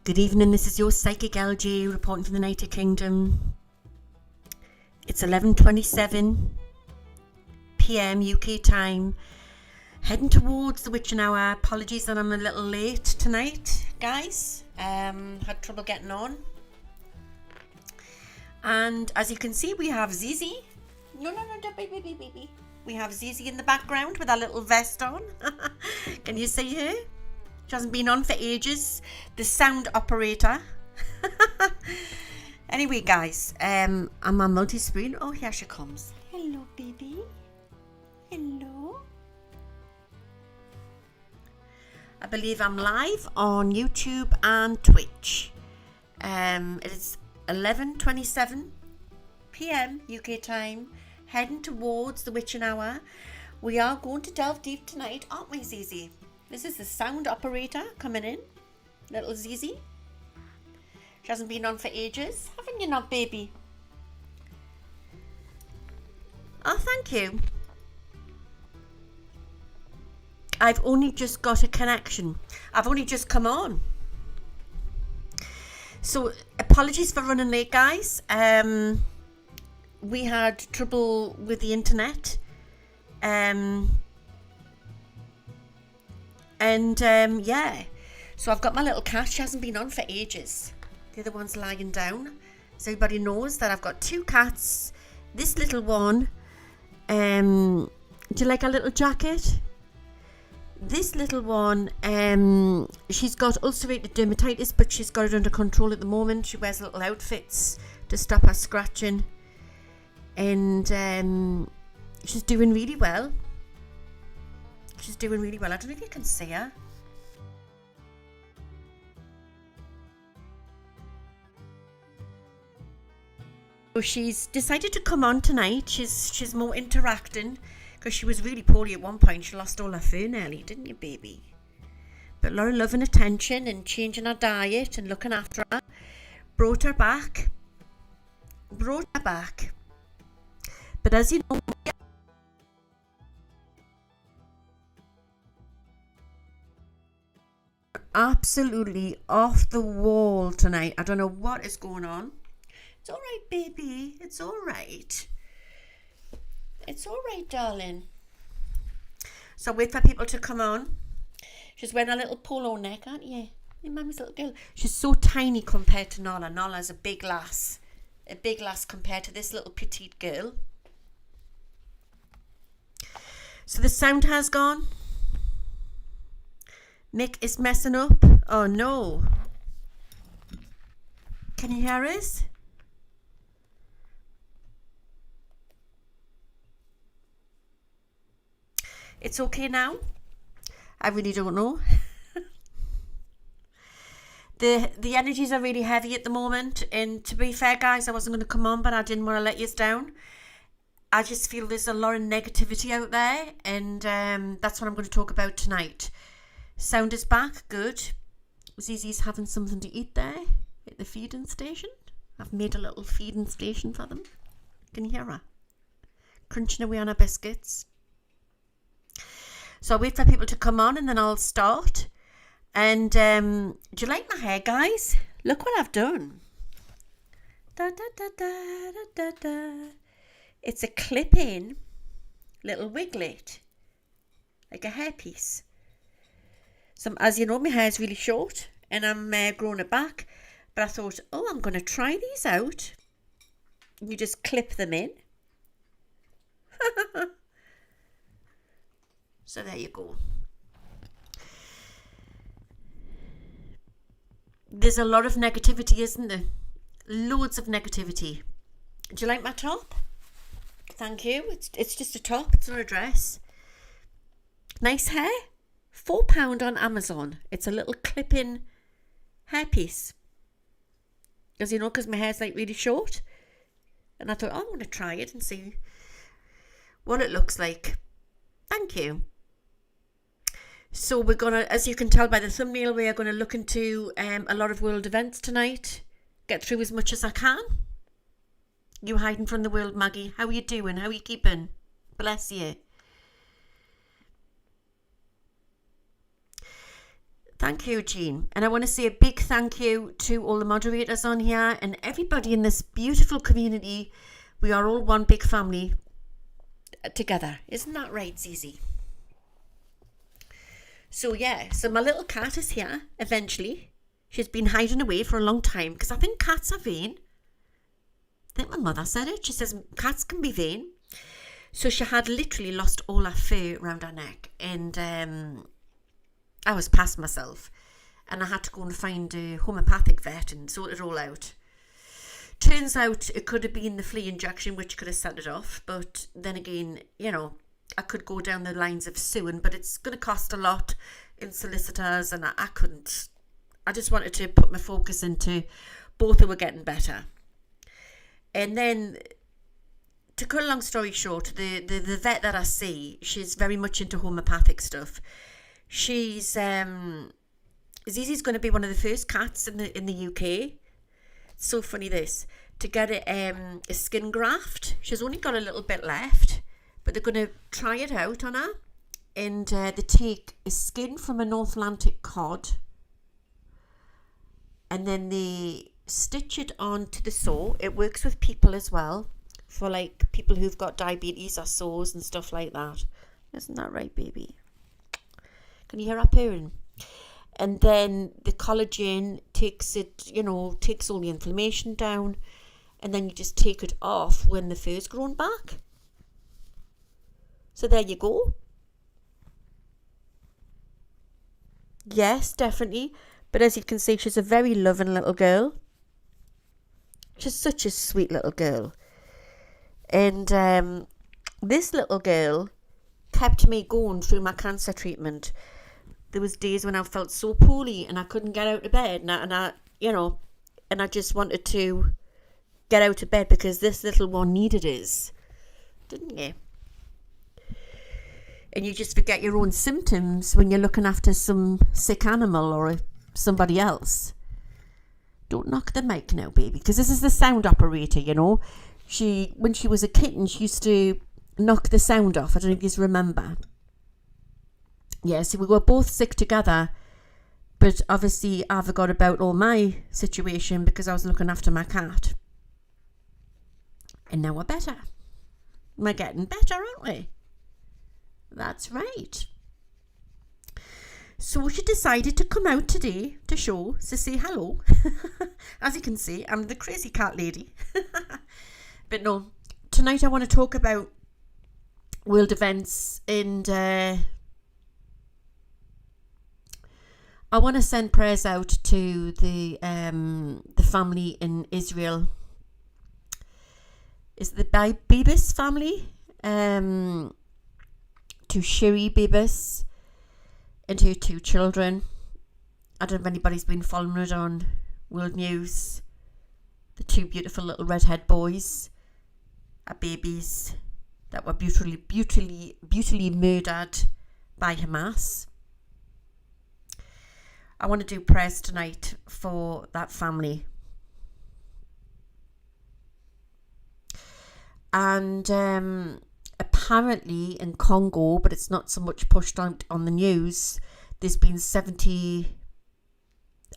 Good evening, this is your Psychic LG reporting from the United Kingdom. It's 11:27 p.m. UK time. Heading towards the witching hour. Apologies that I'm a little late tonight, guys. Had trouble getting on. And as you can see, we have Zizi. No, baby. We have Zizi in the background with our little vest on. Can you see her? She hasn't been on for ages. The sound operator. Anyway, guys, I'm on multi-screen. Oh, here she comes. Hello, baby. Hello. I believe I'm live on YouTube and Twitch. It's 11:27 p.m. UK time. Heading towards the witching hour. We are going to delve deep tonight, aren't we, Zizi? This is the sound operator coming in. Little Zizi. She hasn't been on for ages. Haven't you not, baby? Oh, thank you. I've only just got a connection. I've only just come on. So, apologies for running late, guys. We had trouble with the internet. Yeah, so I've got my little cat. She hasn't been on for ages. The other one's lying down, so everybody knows that I've got two cats. This little one, do you like a little jacket? This little one, she's got ulcerated dermatitis, but she's got it under control at the moment. She wears little outfits to stop her scratching, and she's doing really well. She's doing really well. I don't know if you can see her. So she's decided to come on tonight. She's more interacting because she was really poorly at one point. She lost all her fur nearly, didn't you, baby? But a lot of love and attention and changing her diet and looking after her brought her back. But as you know, absolutely off the wall tonight. I don't know what is going on. It's all right, baby. It's all right. It's all right, darling. So wait for people to come on. She's wearing a little polo neck, aren't you? Your mummy's little girl. She's so tiny compared to Nala. Nala's a big lass. A big lass compared to this little petite girl. So the sound has gone. Mick is messing up. Oh no. Can you hear us? It's okay now. I really don't know. The energies are really heavy at the moment, and to be fair, guys, I wasn't going to come on, but I didn't want to let you down. I just feel there's a lot of negativity out there, and that's what I'm going to talk about tonight. Sound is back, good. Zizi's having something to eat there at the feeding station. I've made a little feeding station for them. Can you hear her? Crunching away on her biscuits. So I'll wait for people to come on and then I'll start. And do you like my hair, guys? Look what I've done. Da, da, da, da, da, da, da. It's a clip-in little wiglet, like a hairpiece. So as you know, my hair is really short and I'm growing it back. But I thought, oh, I'm going to try these out. You just clip them in. So there you go. There's a lot of negativity, isn't there? Loads of negativity. Do you like my top? Thank you. It's just a top. It's not a dress. Nice hair. £4 on Amazon. It's a little clip-in hairpiece. As you know, because my hair's like really short. And I thought, oh, I'm going to try it and see what it looks like. Thank you. So we're going to, as you can tell by the thumbnail, we are going to look into a lot of world events tonight. Get through as much as I can. You hiding from the world, Maggie. How are you doing? How are you keeping? Bless you. Thank you, Jean. And I want to say a big thank you to all the moderators on here and everybody in this beautiful community. We are all one big family together. Isn't that right, Zizi? So yeah, so my little cat is here eventually. She's been hiding away for a long time because I think cats are vain. I think my mother said it. She says cats can be vain. So she had literally lost all her fur around her neck, and I was past myself, and I had to go and find a homeopathic vet and sort it all out. Turns out it could have been the flea injection which could have set it off, but then again, you know, I could go down the lines of suing, but it's going to cost a lot in solicitors, and I couldn't. I just wanted to put my focus into both who were getting better. And then, to cut a long story short, the vet that I see, she's very much into homeopathic stuff. She's Zizi's going to be one of the first cats in the UK. It's so funny this, to get a skin graft. She's only got a little bit left, but they're going to try it out on her, and they take a skin from a North Atlantic cod, and then they stitch it onto the sore. It works with people as well, for like people who've got diabetes or sores and stuff like that. Isn't that right, baby? Can you hear her purring? And then the collagen takes it, you know, takes all the inflammation down, and then you just take it off when the fur's grown back. So there you go. Yes, definitely. But as you can see, she's a very loving little girl. She's such a sweet little girl. And this little girl kept me going through my cancer treatment. There was days when I felt so poorly and I couldn't get out of bed, and I just wanted to get out of bed because this little one needed us, didn't you? And you just forget your own symptoms when you're looking after some sick animal or somebody else. Don't knock the mic now, baby, because this is the sound operator, you know. When she was a kitten, she used to knock the sound off. I don't know if you remember. Yeah, so we were both sick together, but obviously I forgot about all my situation because I was looking after my cat. And now we're better. We're getting better, aren't we? That's right. So she decided to come out today to say hello. As you can see, I'm the crazy cat lady. But no, tonight I want to talk about world events, and I want to send prayers out to the family in Israel. Is the Bibis family? To Shiri Bibis and her 2 children. I don't know if anybody's been following it on World News. The 2 beautiful little redhead boys are babies that were brutally murdered by Hamas. I want to do prayers tonight for that family. And apparently in Congo, but it's not so much pushed out on the news, there's been 70,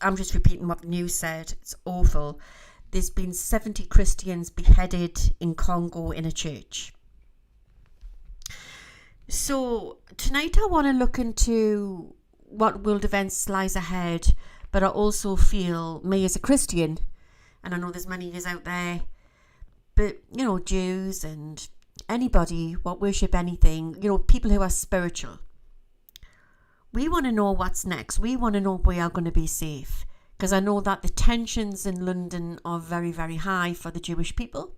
I'm just repeating what the news said, it's awful. There's been 70 Christians beheaded in Congo in a church. So tonight I want to look into what world events lies ahead, but I also feel, me as a Christian, and I know there's many of us out there, but you know, Jews and anybody what worship anything, you know, people who are spiritual, we want to know what's next. We want to know if we are going to be safe, because I know that the tensions in London are very, very high for the Jewish people.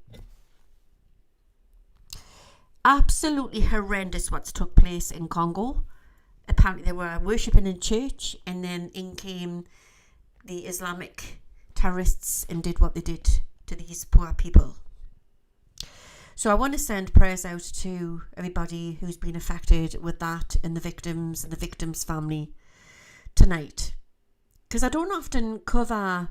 Absolutely horrendous what's took place in Congo. Apparently they were worshipping in church, and then in came the Islamic terrorists and did what they did to these poor people. So I want to send prayers out to everybody who's been affected with that, and the victims' family tonight. Because I don't often cover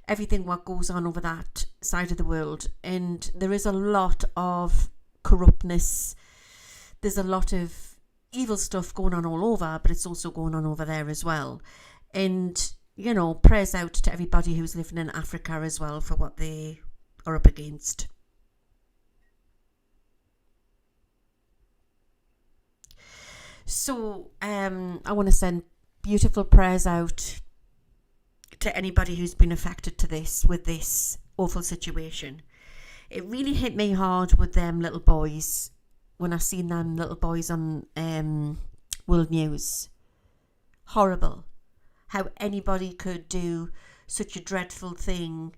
everything what goes on over that side of the world, and there is a lot of corruptness. There's a lot of evil stuff going on all over, but it's also going on over there as well. And, you know, prayers out to everybody who's living in Africa as well for what they are up against. So I want to send beautiful prayers out to anybody who's been affected with this awful situation. It really hit me hard with them little boys when I seen them little boys on World News. Horrible. How anybody could do such a dreadful thing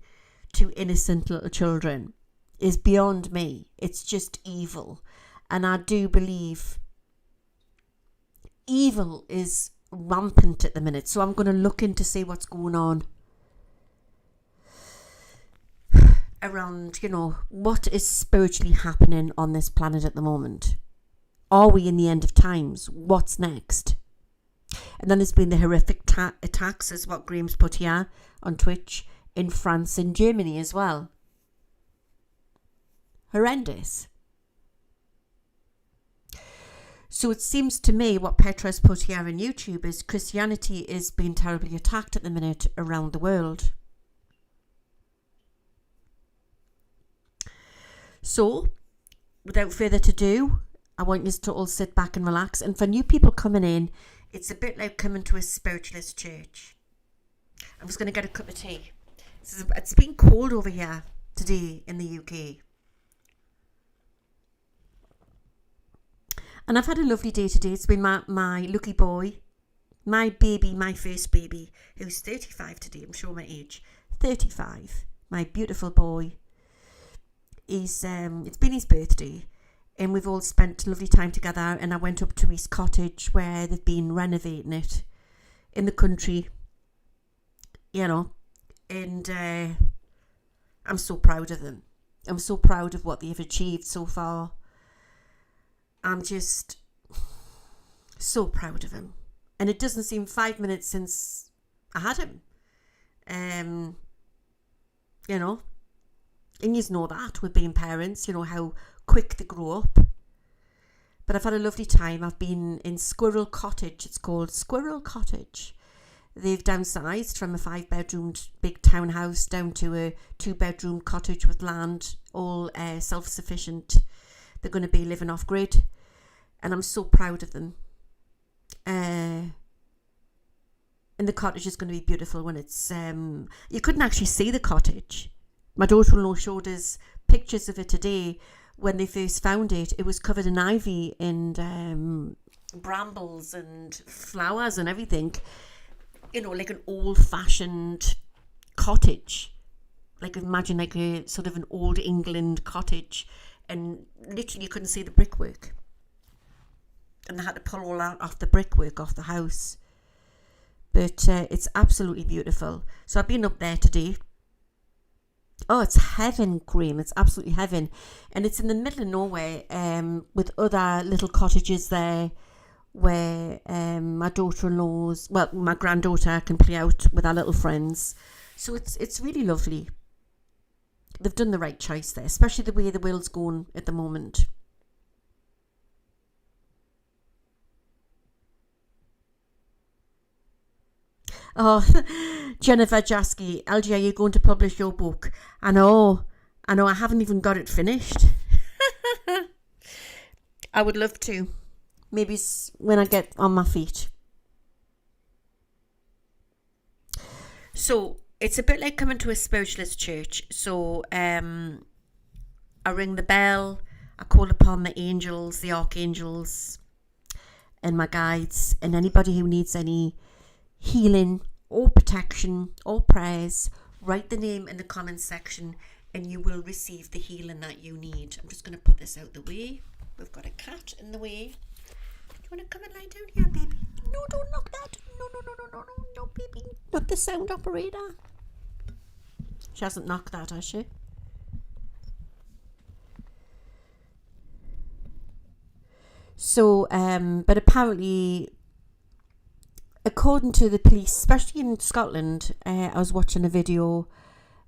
to innocent little children is beyond me. It's just evil. And I do believe evil is rampant at the minute. So I'm going to look in to see what's going on around, you know, what is spiritually happening on this planet at the moment. Are we in the end of times? What's next? And then there's been the horrific attacks, as what Graham's put here on Twitch, in France and Germany as well. Horrendous. So it seems to me what Petra's put here on YouTube is Christianity is being terribly attacked at the minute around the world. So, without further ado, I want you to all sit back and relax. And for new people coming in, it's a bit like coming to a spiritualist church. I'm just going to get a cup of tea. It's been cold over here today in the UK. And I've had a lovely day today. It's been my lucky boy, my baby, my first baby, who's 35 today. I'm showing my age. 35. My beautiful boy. It's been his birthday. And we've all spent a lovely time together. And I went up to his cottage where they've been renovating it in the country. You know. And I'm so proud of them. I'm so proud of what they've achieved so far. I'm just so proud of him. And it doesn't seem 5 minutes since I had him. You know. And you know that with being parents, you know, how quick they grow up. But I've had a lovely time. I've been in Squirrel Cottage. It's called Squirrel Cottage. They've downsized from a 5-bedroom big townhouse down to a 2-bedroom cottage with land, all self-sufficient. They're going to be living off grid. And I'm so proud of them. And the cottage is going to be beautiful when it's... you couldn't actually see the cottage. My daughter-in-law showed us pictures of it today. When they first found it, it was covered in ivy and brambles and flowers and everything. You know, like an old-fashioned cottage. Like, imagine like a sort of an old England cottage. And literally you couldn't see the brickwork. And they had to pull all that off the brickwork off the house. But it's absolutely beautiful. So I've been up there today. Oh, it's heaven, Graham. It's absolutely heaven. And it's in the middle of nowhere with other little cottages there where my daughter-in-law's, well, my granddaughter can play out with our little friends. So it's really lovely. They've done the right choice there, especially the way the world's going at the moment. Oh, Jennifer Jasky, LG, are you going to publish your book? I know, I haven't even got it finished. I would love to. Maybe when I get on my feet. So, it's a bit like coming to a spiritualist church. So, I ring the bell, I call upon the angels, the archangels, and my guides, and anybody who needs any healing or protection or prayers, write the name in the comments section and you will receive the healing that you need. I'm just going to put this out the way. We've got a cat in the way. Do you want to come and lie down here, baby? No, don't knock that. No, baby. Not the sound operator. She hasn't knocked that, has she? So, but apparently, according to the police, especially in Scotland, I was watching a video.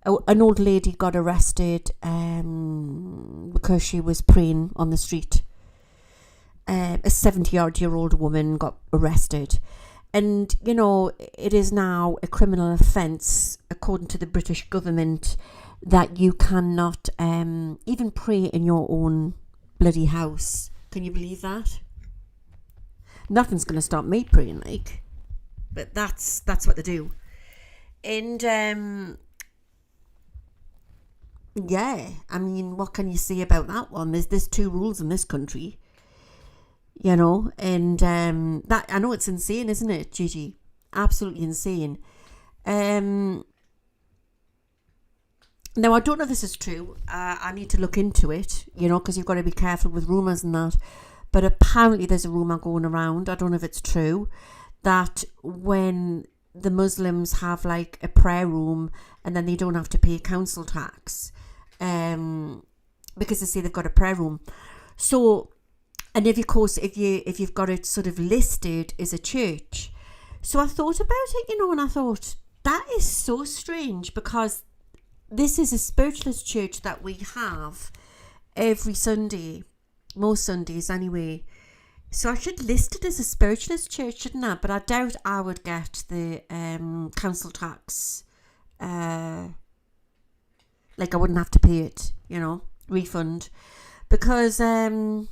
An old lady got arrested because she was praying on the street. A 70-odd-year-old woman got arrested. And, you know, it is now a criminal offence, according to the British government, that you cannot even pray in your own bloody house. Can you believe that? Nothing's going to stop me praying, like. But that's what they do. And, yeah, I mean, what can you say about that one? There's two rules in this country, you know, and that, I know it's insane, isn't it, Gigi? Absolutely insane. Now, I don't know if this is true. I need to look into it, you know, because you've got to be careful with rumours and that. But apparently there's a rumour going around, I don't know if it's true, that when the Muslims have like a prayer room and then they don't have to pay council tax because they say they've got a prayer room. So, and if you've got it sort of listed as a church. So I thought about it, you know, and I thought that is so strange, because this is a spiritualist church that we have every Sunday, most Sundays anyway. So I should list it as a spiritualist church, shouldn't I? But I doubt I would get the council tax. Like I wouldn't have to pay it, you know, refund. Because I'm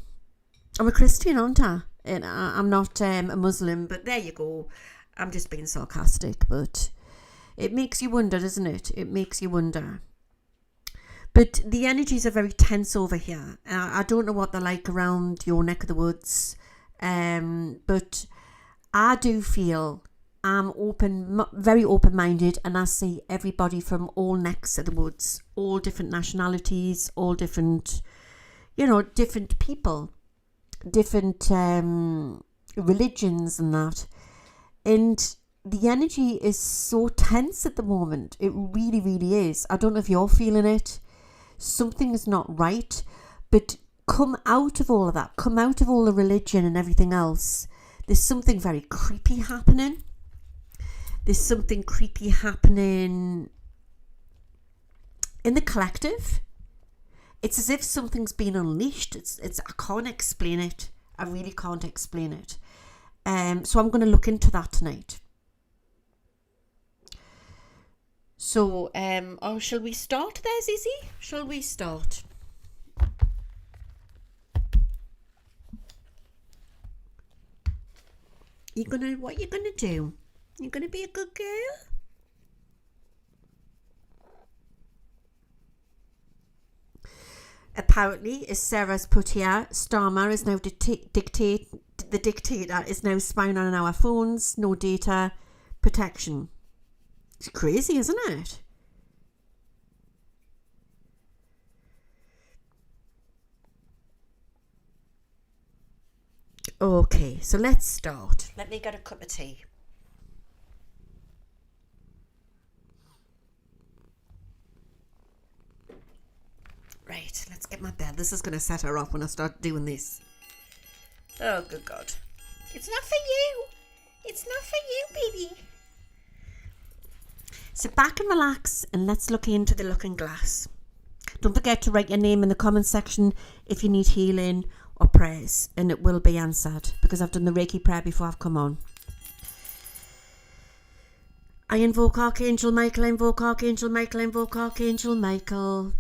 a Christian, aren't I? And I'm not a Muslim, but there you go. I'm just being sarcastic, but it makes you wonder, doesn't it? It makes you wonder. But the energies are very tense over here. I don't know what they're like around your neck of the woods. But I do feel I'm very open-minded, and I see everybody from all necks of the woods, all different nationalities, all different, you know, different people, different religions and that. And the energy is so tense at the moment. It really, really is. I don't know if you're feeling it. Something is not right, but come out of all of that, come out of all the religion and everything else. There's something very creepy happening. There's something creepy happening in the collective. It's as if something's been unleashed. It's I can't explain it. I really can't explain it. So I'm going to look into that tonight. So, shall we start there, Zizi? Shall we start? What you gonna do? You gonna be a good girl? Apparently, as Sarah's put here, Starmer is now the dictator is now spying on our phones. No data protection. It's crazy, isn't it? Okay, so let's start. Let me get a cup of tea. Right, let's get my bed. This is going to set her off when I start doing this. Oh, good God. It's not for you. It's not for you, baby. Sit back and relax, and let's look into the looking glass. Don't forget to write your name in the comment section if you need healing or prayers, and it will be answered, because I've done the Reiki prayer before I've come on. I invoke Archangel Michael, I invoke Archangel Michael, I invoke Archangel Michael.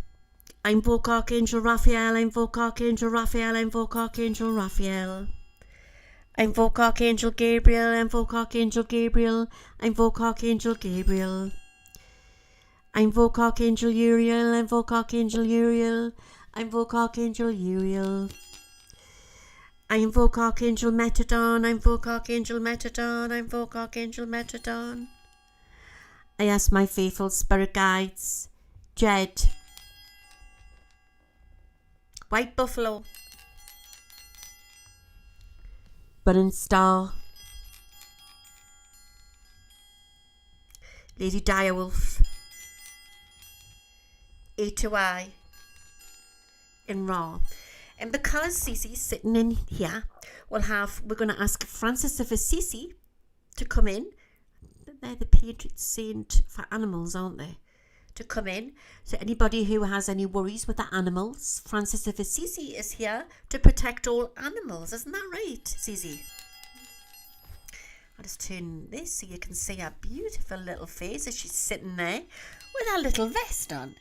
I invoke Archangel Raphael, I invoke Archangel Raphael, I invoke Archangel Raphael. I invoke Archangel Gabriel, I invoke Archangel Gabriel, I invoke Archangel Gabriel. I invoke Archangel Uriel, I invoke Archangel Uriel, I invoke Archangel Uriel. I invoke Archangel Metadon, I invoke Archangel Metadon, I invoke Archangel Metadon. I ask my faithful spirit guides, Jed, White Buffalo, Burning Star, Lady Direwolf, A2I, and Ra. And because Cece's sitting in here, we're going to ask Francis of Assisi to come in. They're the patron saint for animals, aren't they? to come in. So anybody who has any worries with the animals, Francis of Assisi is here to protect all animals. Isn't that right, Zizi? I'll just turn this so you can see her beautiful little face as she's sitting there with her little vest on.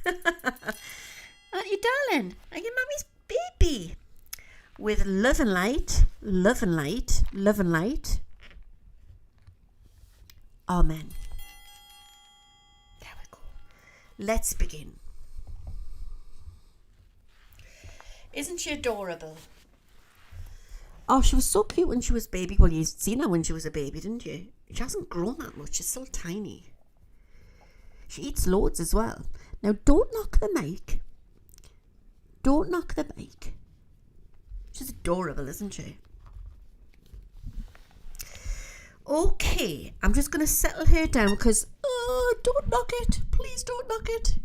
Aren't you, darling? Are you mummy's baby? With love and light, love and light, love and light. Amen. There we go. Let's begin. Isn't she adorable? Oh, she was so cute when she was a baby. Well, you've seen her when she was a baby, didn't you? She hasn't grown that much. She's still tiny. She eats loads as well. Now, don't knock the mic. Don't knock the mic. She's adorable, isn't she? Okay, I'm just going to settle her down because, don't knock it. Please don't knock it.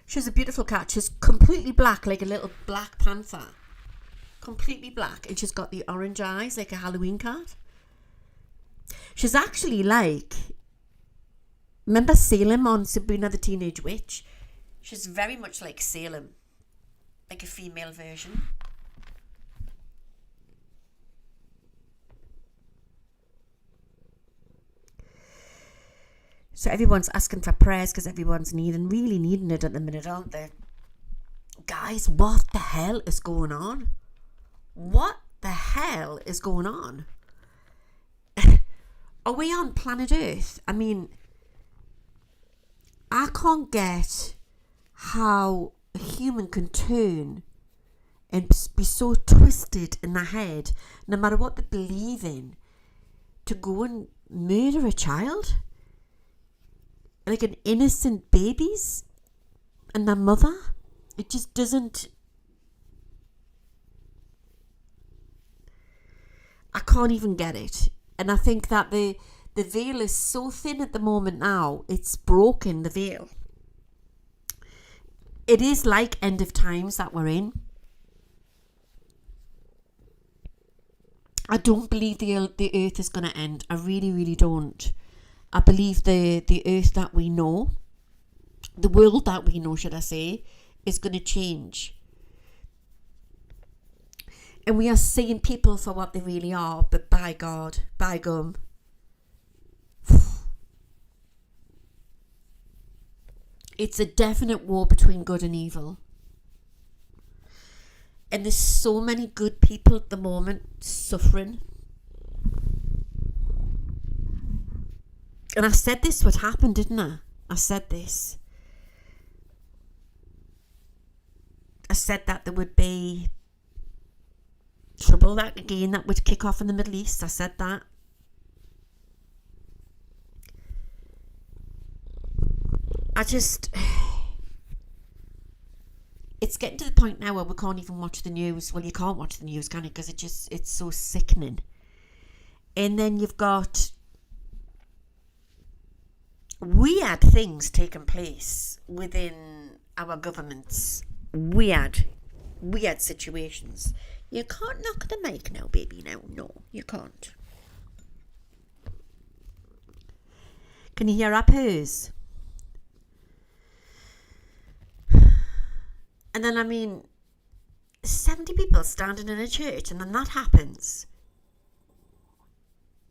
She's a beautiful cat. She's completely black, like a little black panther. Completely black. And she's got the orange eyes, like a Halloween cat. She's actually like, remember Salem on Sabrina the Teenage Witch? She's very much like Salem, like a female version. So everyone's asking for prayers because everyone's really needing it at the minute, aren't they? Guys, what the hell is going on? What the hell is going on? Are we on planet Earth? I mean, I can't get how a human can turn and be so twisted in the head, no matter what they believe in, to go and murder a child, like an innocent babies and their mother. It just doesn't. I can't even get it. And I think that the veil is so thin at the moment now, it's broken, the veil. It is like end of times that we're in. I don't believe the earth is going to end. I really don't. I believe the earth that we know, the world that we know, should I say, is going to change. And we are seeing people for what they really are, but by God, by gum. It's a definite war between good and evil. And there's so many good people at the moment suffering. And I said this would happen, didn't I? I said this. I said that there would be trouble that would kick off in the Middle East. I said that. It's getting to the point now where we can't even watch the news. Well, you can't watch the news, can you? Because it's so sickening. And then you've got weird things taking place within our governments. Weird situations. You can't knock the mic now, baby. No, you can't. Can you hear our purrs? And then, 70 people standing in a church, and then that happens.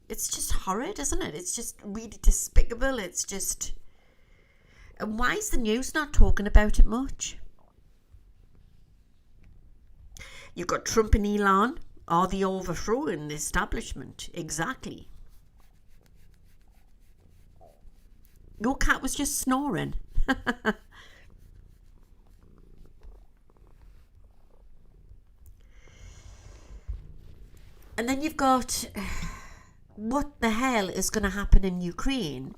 It's just horrid, isn't it? It's just really despicable. It's just... And why is the news not talking about it much? You've got Trump and Elon. Are they overthrowing the establishment? Exactly. Your cat was just snoring. And then you've got what the hell is going to happen in Ukraine,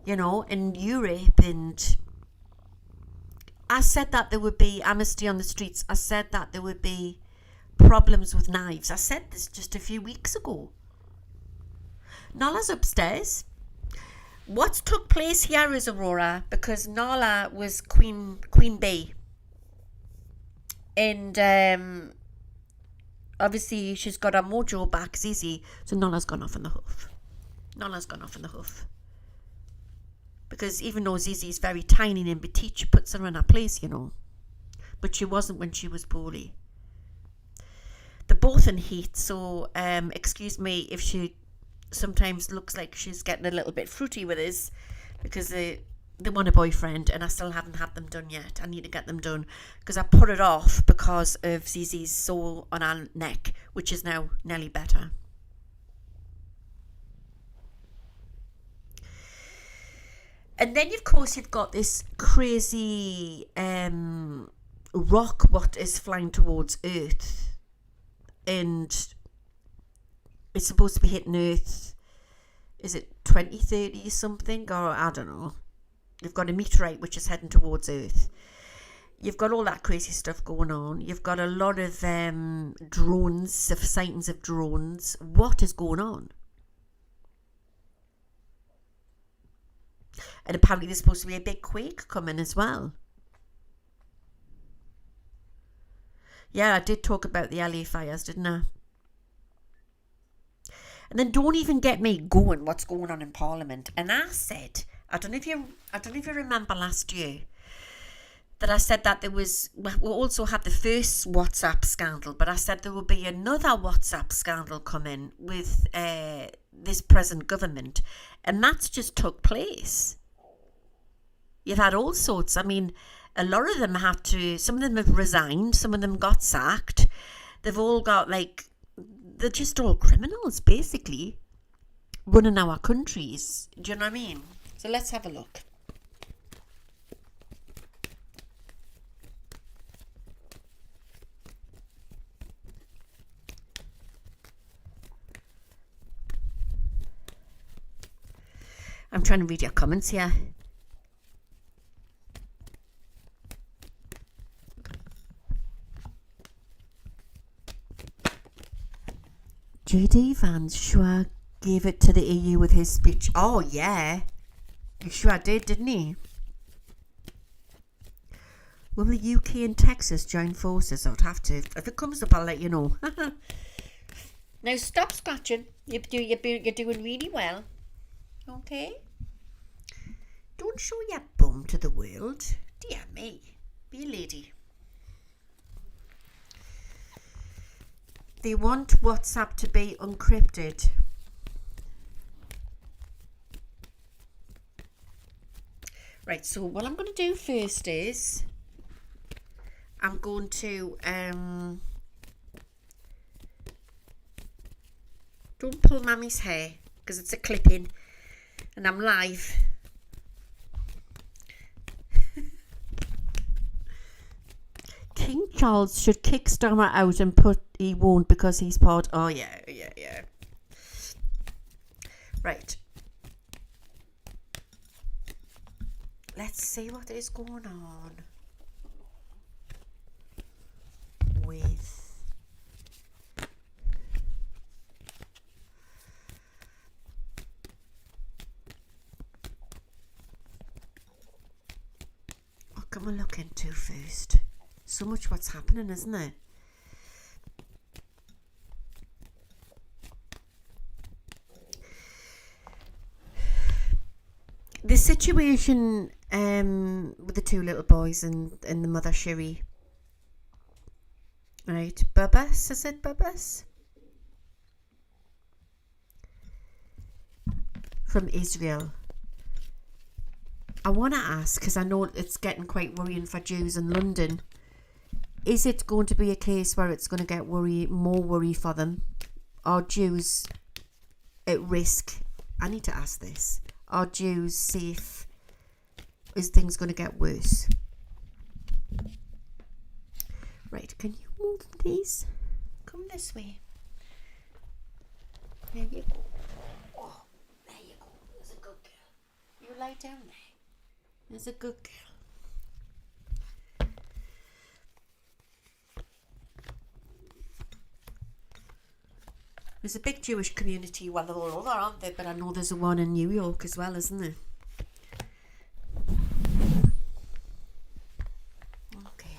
in Europe. And I said that there would be amnesty on the streets. I said that there would be problems with knives. I said this just a few weeks ago. Nala's upstairs. What took place here is Aurora, because Nala was Queen Bee. And obviously she's got her mojo back, Zizi, so Nala's gone off in the hoof. Because even though Zizi's very tiny and petite, she puts her in her place, you know. But she wasn't when she was poorly. They're both in heat, so excuse me if she sometimes looks like she's getting a little bit fruity with us, because they want a boyfriend and I still haven't had them done yet. I need to get them done because I put it off because of Zizi's sore on her neck, which is now nearly better. And then, of course, you've got this crazy rock what is flying towards Earth. And it's supposed to be hitting Earth, is it 2030 something? Or I don't know. You've got a meteorite which is heading towards Earth. You've got all that crazy stuff going on. You've got a lot of drones, sightings of drones. What is going on? And apparently there's supposed to be a big quake coming as well. Yeah, I did talk about the LA fires, didn't I? And then don't even get me going what's going on in Parliament. And I said, I don't know if you remember last year, that I said that there was, we also had the first WhatsApp scandal, but I said there will be another WhatsApp scandal coming with this present government. And that's just took place. You've had all sorts. I mean, a lot of them had to, some of them have resigned, some of them got sacked. They've all got they're just all criminals, basically, running our countries. Do you know what I mean? So let's have a look. I'm trying to read your comments here. JD Vance sure gave it to the EU with his speech. Oh, yeah. He sure did, didn't he? Will the UK and Texas join forces? I would have to. If it comes up, I'll let you know. Now, stop scratching. You're doing really well. Okay? Don't show your bum to the world. Dear me. Be a lady. They want WhatsApp to be encrypted. Right, so what I'm going to do first is I'm going to don't pull Mammy's hair because it's a clipping and I'm live. King Charles should kick Starmer out and put he won't because he's part. Oh yeah. Right. Let's see what is going on with what can we look into first? So much what's happening, isn't it? The situation with the two little boys and the mother Sherry, right? Bubas, is it Bubas? From Israel. I want to ask, because I know it's getting quite worrying for Jews in London. Is it going to be a case where it's going to get more worry for them? Are Jews at risk? I need to ask this. Are Jews safe? Is things going to get worse? Right, can you move, please? Come this way. There you go. Oh, there you go. There's a good girl. You lie down there. There's a good girl. There's a big Jewish community, well, they're all over, aren't they? But I know there's one in New York as well, isn't there? Okay.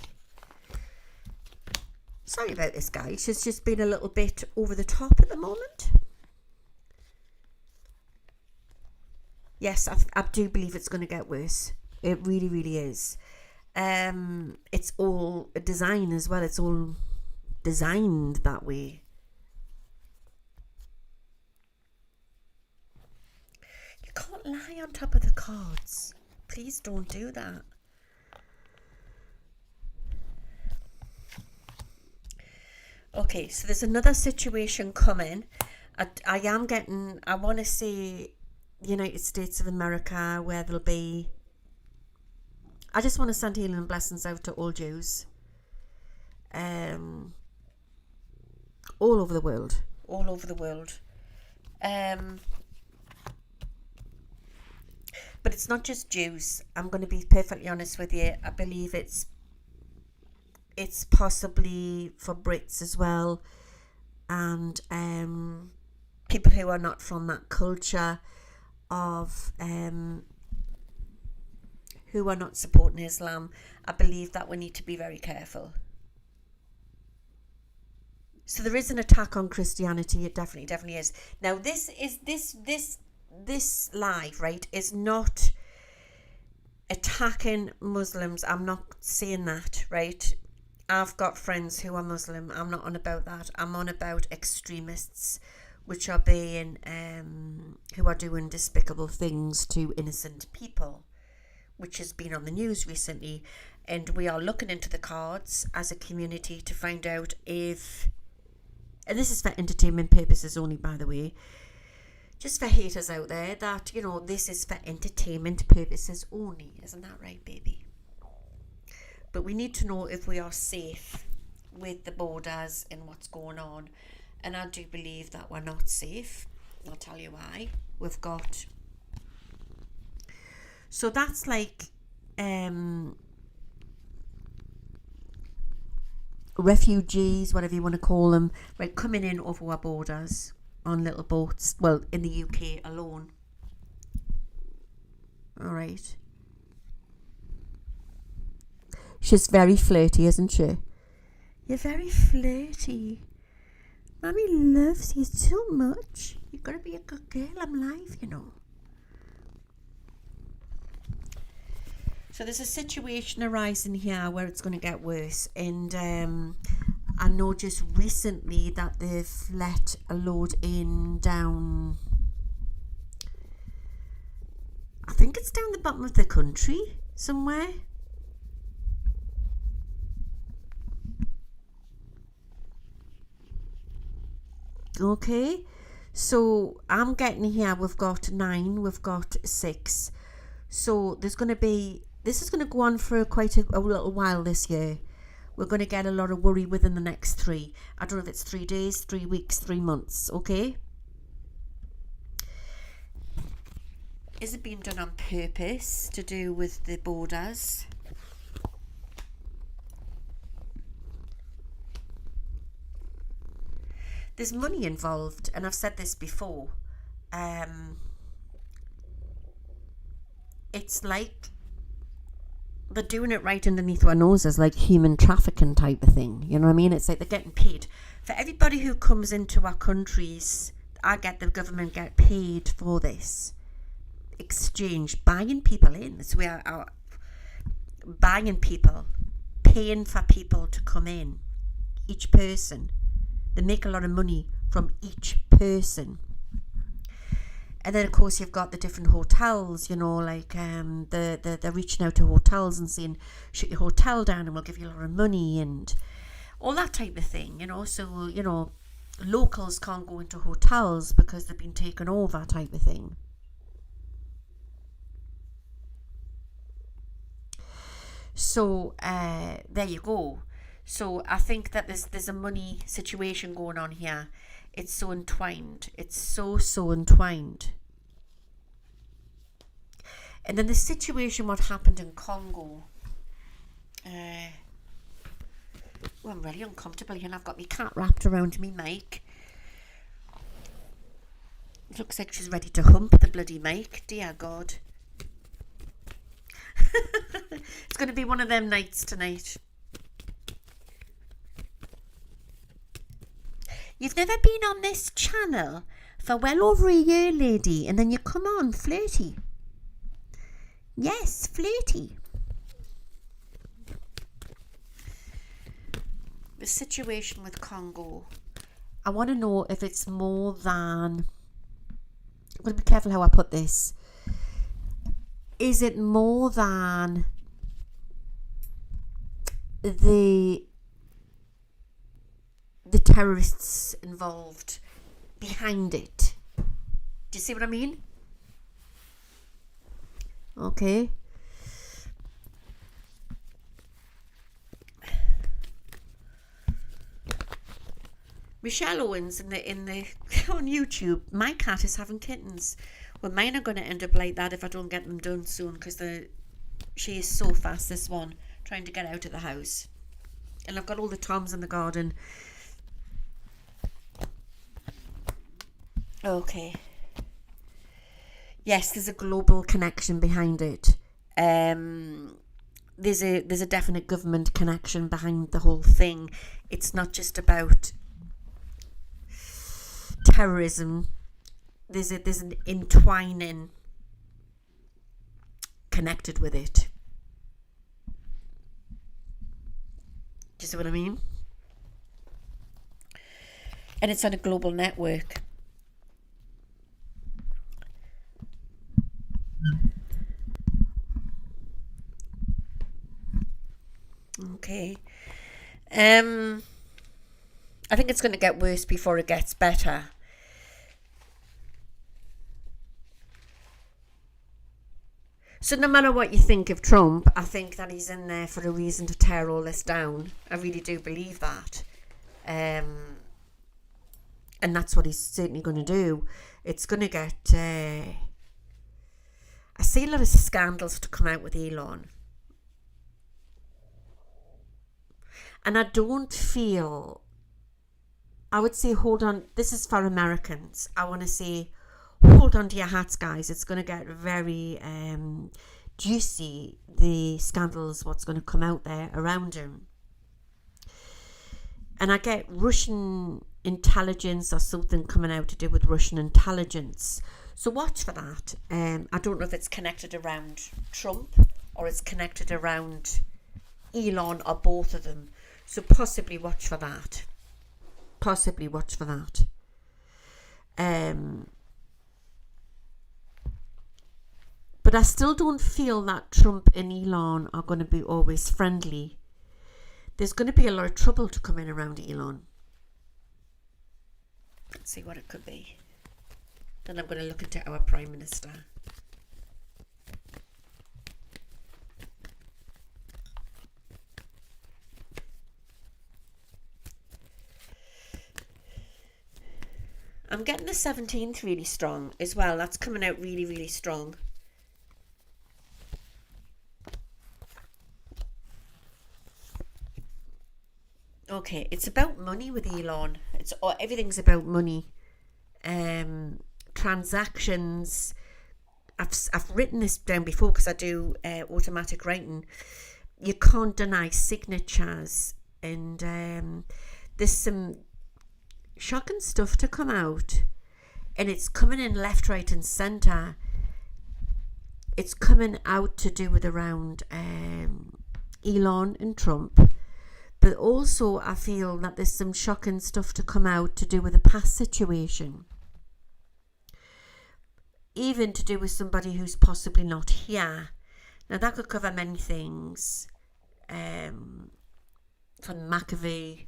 Sorry about this, guys. She's just been a little bit over the top at the moment. Yes, I do believe it's going to get worse. It really, really is. It's all a design as well. It's all designed that way. You can't lie on top of the cards. Please don't do that. Okay, so there's another situation coming. I want to say the United States of America, where there'll be, I just want to send healing and blessings out to all Jews. All over the world. All over the world. But it's not just Jews. I'm going to be perfectly honest with you. I believe it's possibly for Brits as well, and people who are not from that culture of who are not supporting Islam. I believe that we need to be very careful. So there is an attack on Christianity. It definitely is. Now this live, right, is not attacking Muslims. I'm not saying that, right? I've got friends who are Muslim. I'm not on about that. I'm on about extremists, which are being who are doing despicable things to innocent people, which has been on the news recently. And we are looking into the cards as a community to find out if, and this is for entertainment purposes only, by the way, just for haters out there, that, you know, this is for entertainment purposes only. Isn't that right, baby? But we need to know if we are safe with the borders and what's going on. And I do believe that we're not safe. I'll tell you why. We've got... So that's like refugees, whatever you want to call them, right, coming in over our borders on little boats. Well, in the UK alone. All right. She's very flirty, isn't she? You're very flirty. Mommy loves you so much. You've got to be a good girl. I'm live, you know. So there's a situation arising here where it's going to get worse. And I know just recently that they've let a load in down... I think it's down the bottom of the country somewhere. Okay, so I'm getting here, we've got 9, we've got 6. So there's going to be, this is going to go on for quite a little while this year. We're going to get a lot of worry within the next 3. I don't know if it's 3 days, 3 weeks, 3 months, okay? Is it being done on purpose to do with the borders? There's money involved, and I've said this before. It's like they're doing it right underneath our noses, like human trafficking type of thing. You know what I mean? It's like they're getting paid. For everybody who comes into our countries, I get the government get paid for this. Exchange, buying people in. So we are buying people, paying for people to come in. Each person. They make a lot of money from each person. And then, of course, you've got the different hotels, you know, like they're reaching out to hotels and saying, shut your hotel down and we'll give you a lot of money and all that type of thing, you know. So, you know, locals can't go into hotels because they've been taken over type of thing. So, there you go. So I think that there's a money situation going on here. It's so entwined. It's so entwined. And then the situation, what happened in Congo. I'm really uncomfortable here and I've got my cat wrapped around me mic. It looks like she's ready to hump the bloody mic. Dear God. It's going to be one of them nights tonight. You've never been on this channel for well over a year, lady, and then you come on flirty. Yes, flirty. The situation with Congo. I want to know if it's more than... I'm going to be careful how I put this. Is it more than the terrorists involved behind it? Do you see what I mean? Okay. Michelle Owens in the on YouTube. My cat is having kittens. Well, mine are going to end up like that if I don't get them done soon, because she is so fast, this one, trying to get out of the house. And I've got all the toms in the garden. Okay. Yes, there's a global connection behind it. There's a definite government connection behind the whole thing. It's not just about terrorism. There's an entwining connected with it. Do you see what I mean? And it's on a global network. Okay. I think it's going to get worse before it gets better. So no matter what you think of Trump, I think that he's in there for a reason to tear all this down. I really do believe that. And that's what he's certainly going to do. It's going to get... I see a lot of scandals to come out with Elon. And I don't feel... I would say, hold on. This is for Americans. I want to say, hold on to your hats, guys. It's going to get very juicy, the scandals, what's going to come out there around him. And I get Russian intelligence or something coming out to do with Russian intelligence. So watch for that. I don't know if it's connected around Trump or it's connected around Elon or both of them. So possibly watch for that. Possibly watch for that. But I still don't feel that Trump and Elon are going to be always friendly. There's going to be a lot of trouble to come in around Elon. Let's see what it could be. Then I'm going to look into our Prime Minister. I'm getting the 17th really strong as well. That's coming out really, really strong. Okay, it's about money with Elon. Everything's about money. Transactions. I've written this down before because I do automatic writing. You can't deny signatures, and there's some shocking stuff to come out, and it's coming in left, right and centre. It's coming out to do with around Elon and Trump, but also I feel that there's some shocking stuff to come out to do with the past situation, even to do with somebody who's possibly not here. Now that could cover many things, from McAfee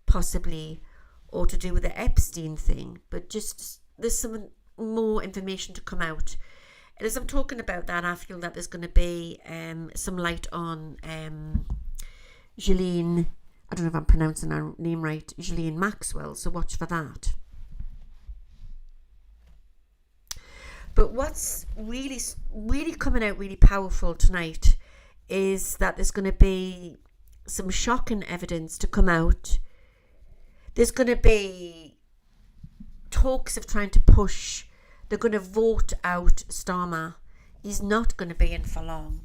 possibly, or to do with the Epstein thing, but just there's some more information to come out. And as I'm talking about that, I feel that there's going to be some light on Ghislaine, I don't know if I'm pronouncing her name right, Ghislaine Maxwell, so watch for that. But what's really, really coming out really powerful tonight is that there's going to be some shocking evidence to come out. There's going to be talks of trying to push. They're going to vote out Starmer. He's not going to be in for long.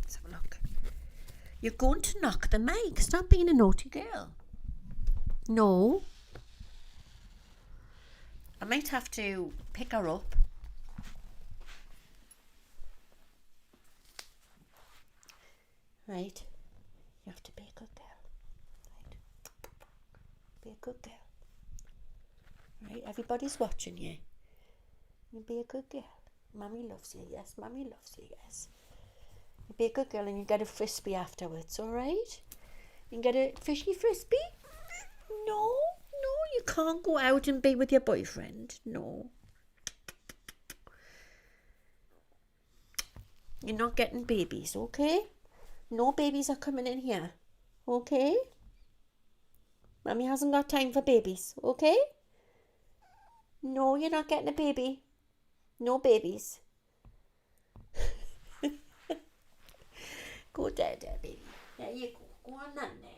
Let's have a look. You're going to knock the mic. Stop being a naughty girl. No. I might have to pick her up. Right. You have to be a good girl. Right. Be a good girl. Right. Everybody's watching you. You be a good girl. Mummy loves you. Yes. Mummy loves you. Yes. You be a good girl and you get a frisbee afterwards. All right. You can get a fishy frisbee. No, you can't go out and be with your boyfriend. No. You're not getting babies, okay? No babies are coming in here, okay? Mummy hasn't got time for babies, okay? No, you're not getting a baby. No babies. Go there, baby. There you go. Go on that there.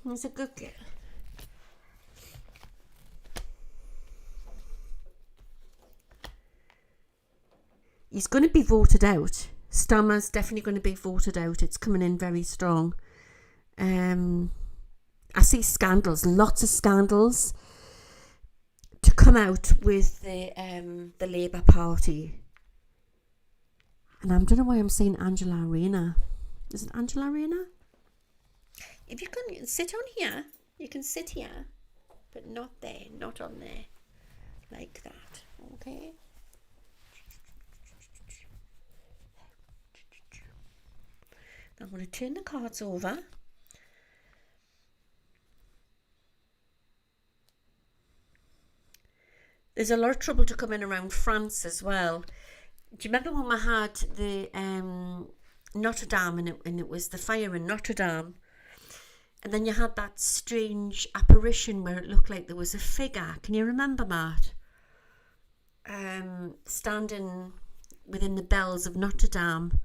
He's a good girl. He's going to be voted out. Starmer's definitely going to be voted out. It's coming in very strong. I see scandals, lots of scandals to come out with the Labour Party. And I don't know why I'm saying Angela Arena. Is it Angela Arena? If you can sit on here, you can sit here, but not there, not on there, like that, okay? I'm going to turn the cards over. There's a lot of trouble to come in around France as well. Do you remember when we had the Notre Dame and it was the fire in Notre Dame? And then you had that strange apparition where it looked like there was a figure. Can you remember, Matt? Standing within the bells of Notre Dame.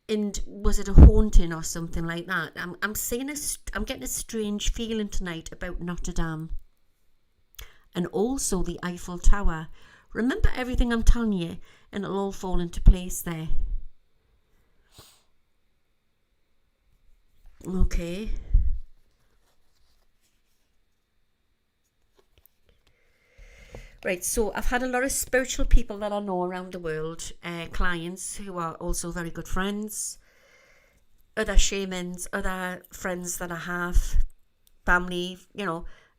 And was it a haunting or something like that? I'm getting a strange feeling tonight about Notre Dame. And also the Eiffel Tower. Remember everything I'm telling you, and it'll all fall into place there. Okay. Right, so I've had a lot of spiritual people that I know around the world, clients who are also very good friends, other shamans, other friends that I have, family,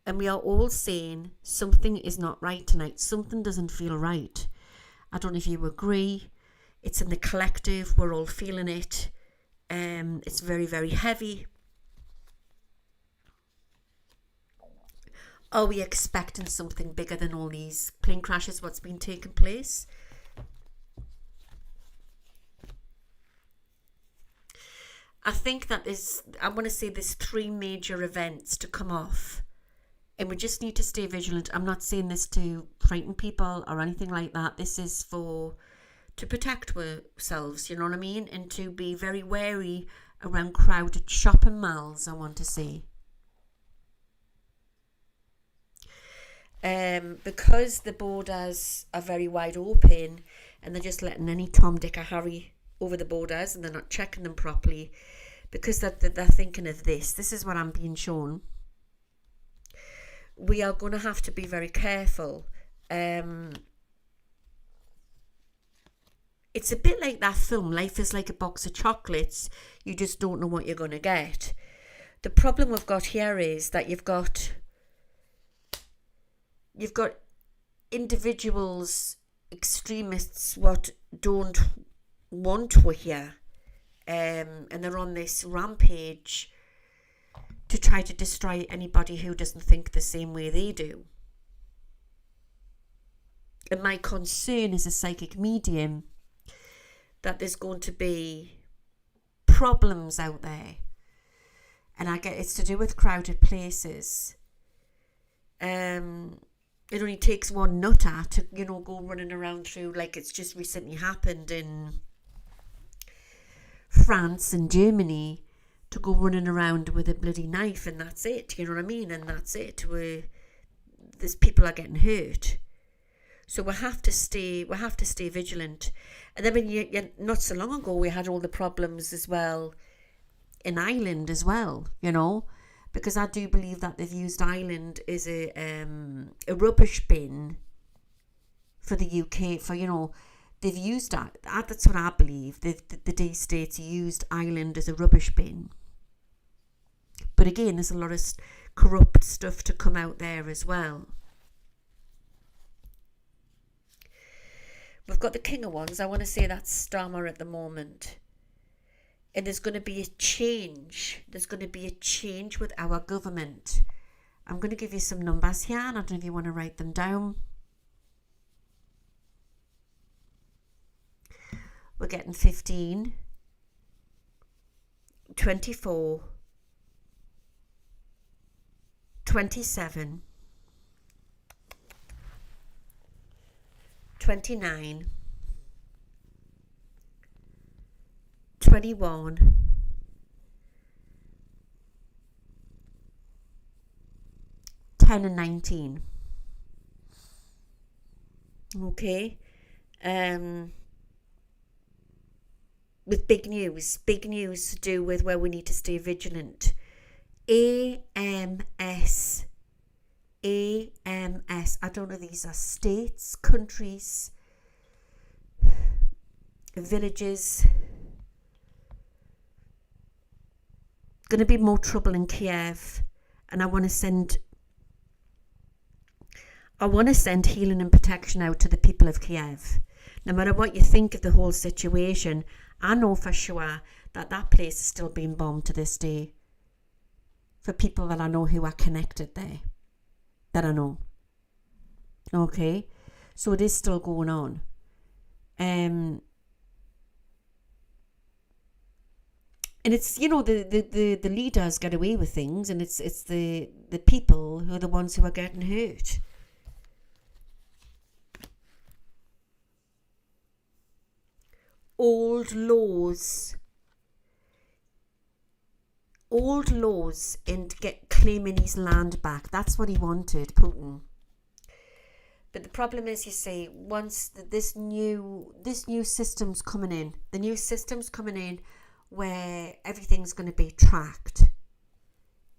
and we are all saying something is not right tonight. Something doesn't feel right. I don't know if you agree. It's in the collective. We're all feeling it. It's very, very heavy. Are we expecting something bigger than all these plane crashes, what's been taking place? I think that I want to say there's 3 major events to come off. And we just need to stay vigilant. I'm not saying this to frighten people or anything like that. This is to protect ourselves, you know what I mean? And to be very wary around crowded shopping malls, I want to say. Because the borders are very wide open and they're just letting any Tom, Dick or Harry over the borders and they're not checking them properly because they're thinking of this. This is what I'm being shown. We are going to have to be very careful. It's a bit like that film, Life is Like a Box of Chocolates. You just don't know what you're going to get. The problem we've got here is that you've got individuals, extremists, what don't want to hear, and they're on this rampage to try to destroy anybody who doesn't think the same way they do. And my concern as a psychic medium that there's going to be problems out there, and I get it's to do with crowded places. It only takes one nutter to, go running around through like it's just recently happened in France and Germany to go running around with a bloody knife and that's it, you know what I mean? And that's it. There's people are getting hurt. So we have to stay vigilant. And then not so long ago we had all the problems as well in Ireland as well, because I do believe that they've used Ireland as a rubbish bin for the UK. For, they've used that. That's what I believe. The D states used Ireland as a rubbish bin. But again, there's a lot of corrupt stuff to come out there as well. We've got the king of wands. I want to say that's Starmer at the moment. And there's going to be a change. There's going to be a change with our government. I'm going to give you some numbers here, and I don't know if you want to write them down. We're getting 15, 24, 27, 29, 21, 10 and 19. Okay. With big news to do with where we need to stay vigilant. AMS. I don't know, these are states, countries, villages. Going to be more trouble in Kiev, and I want to send healing and protection out to the people of Kiev. No matter what you think of the whole situation, I know for sure that place is still being bombed to this day. For people that I know who are connected there, that I know. Okay, so it is still going on. And it's, the leaders get away with things, and it's the people who are the ones who are getting hurt. Old laws and claiming his land back. That's what he wanted, Putin. But the problem is, you see, once this new system's coming in, the new system's coming in where everything's going to be tracked.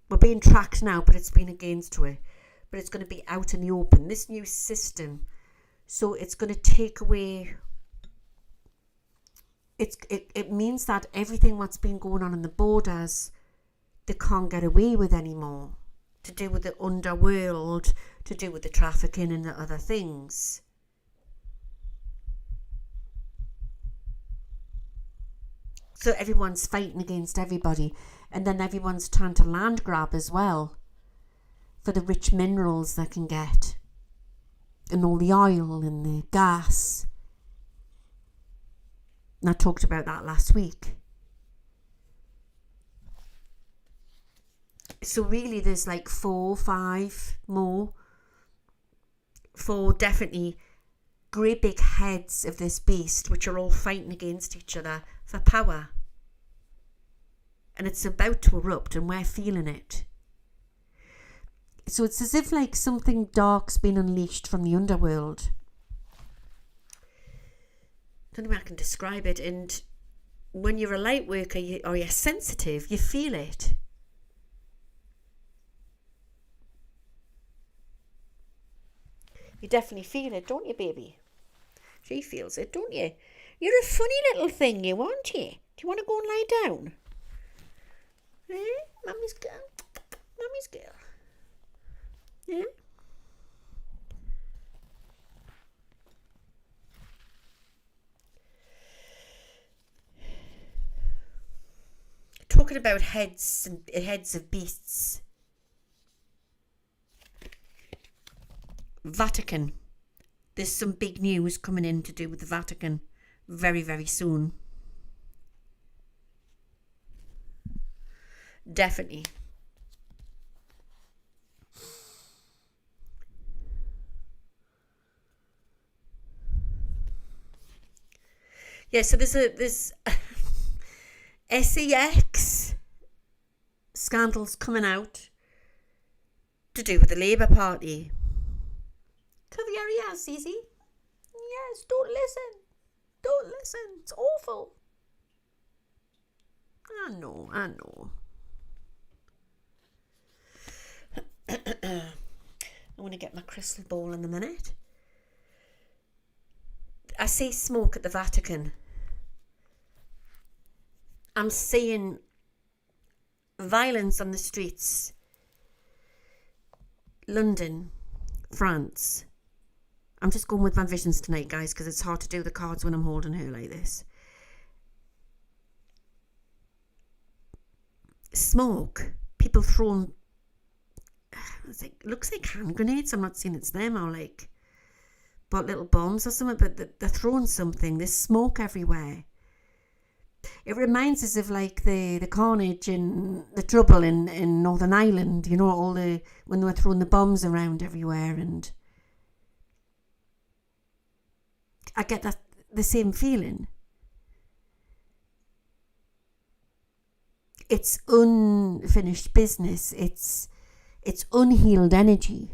We're being tracked now, but it's been against it. But it's going to be out in the open. This new system, so it's going to take away. It means that everything what's been going on in the borders, they can't get away with anymore, to do with the underworld, to do with the trafficking and the other things. So everyone's fighting against everybody, and then everyone's trying to land grab as well for the rich minerals they can get, and all the oil and the gas. And I talked about that last week. So really there's like 4, 5 more. 4 definitely great big heads of this beast, which are all fighting against each other for power. And it's about to erupt, and we're feeling it. So it's as if like something dark's been unleashed from the underworld. I don't know how I can describe it. And when you're a light worker, or you're sensitive, you feel it. You definitely feel it, don't you, baby? She feels it, don't you? You're a funny little thing, you, aren't you? Do you want to go and lie down? Mummy's girl. Mummy's girl. Yeah? Talking about heads of beasts. Vatican. There's some big news coming in to do with the Vatican very, very soon. Definitely. Yeah, so there's SEX scandals coming out to do with the Labour Party. Cover your ears, Cece. Yes, don't listen. Don't listen. It's awful. I know. I want to get my crystal ball in a minute. I see smoke at the Vatican. I'm seeing violence on the streets. London, France. I'm just going with my visions tonight, guys, because it's hard to do the cards when I'm holding her like this. Smoke. People throwing... looks like hand grenades. I'm not saying it's them, or like... but little bombs or something, but they're throwing something. There's smoke everywhere. It reminds us of like the carnage and the trouble in Northern Ireland, you know, when they were throwing the bombs around everywhere, and I get that the same feeling. It's unfinished business. It's unhealed energy.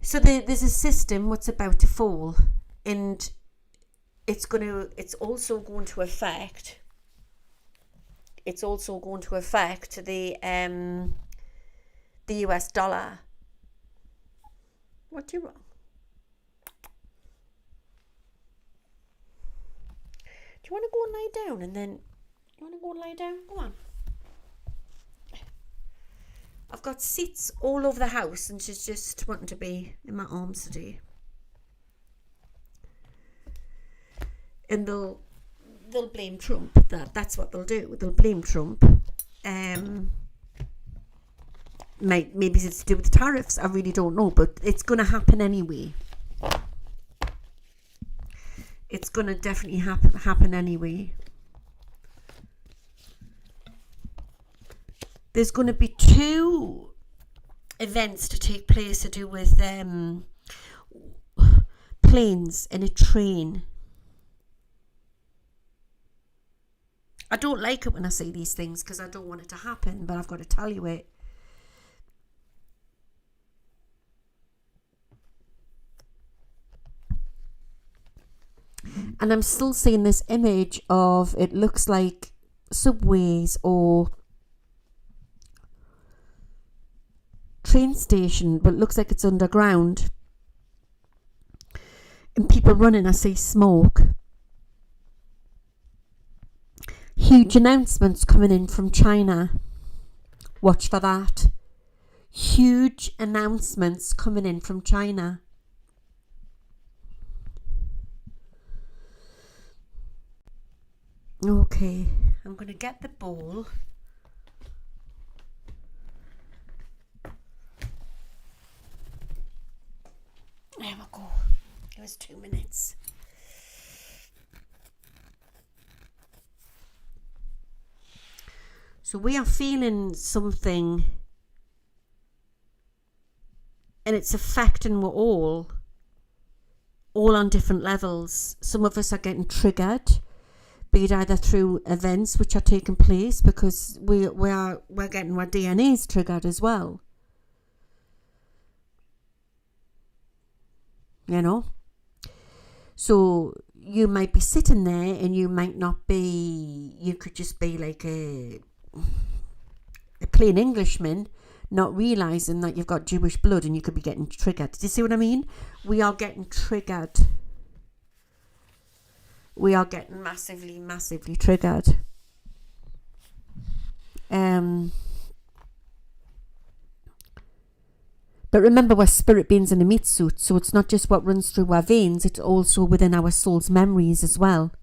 So there's a system what's about to fall, and it's also going to affect the US dollar. What do you want? Do you want to go and lie down, and then you want to go and lie down? Go on. I've got seats all over the house, and she's just wanting to be in my arms today. And they'll blame Trump. That's what they'll do. They'll blame Trump. Maybe it's to do with the tariffs. I really don't know, but it's going to happen anyway. It's going to definitely happen anyway. There's going to be 2 events to take place to do with planes and a train. I don't like it when I say these things because I don't want it to happen, but I've got to tell you it. And I'm still seeing this image of, it looks like subways or train station, but it looks like it's underground, and people running. I see smoke. Huge announcements coming in from China. Watch for that. Huge announcements coming in from China. Okay, I'm going to get the bowl. There we go. It was 2 minutes. So we are feeling something, and it's affecting us all on different levels. Some of us are getting triggered, be it either through events which are taking place, because we're getting our DNAs triggered as well. You know, so you might be sitting there, and you might not be. You could just be like a plain Englishman, not realizing that you've got Jewish blood, and you could be getting triggered. Do you see what I mean? We are getting triggered. We are getting massively, massively triggered. But remember, we're spirit beings in a meat suit, so it's not just what runs through our veins, it's also within our soul's memories as well.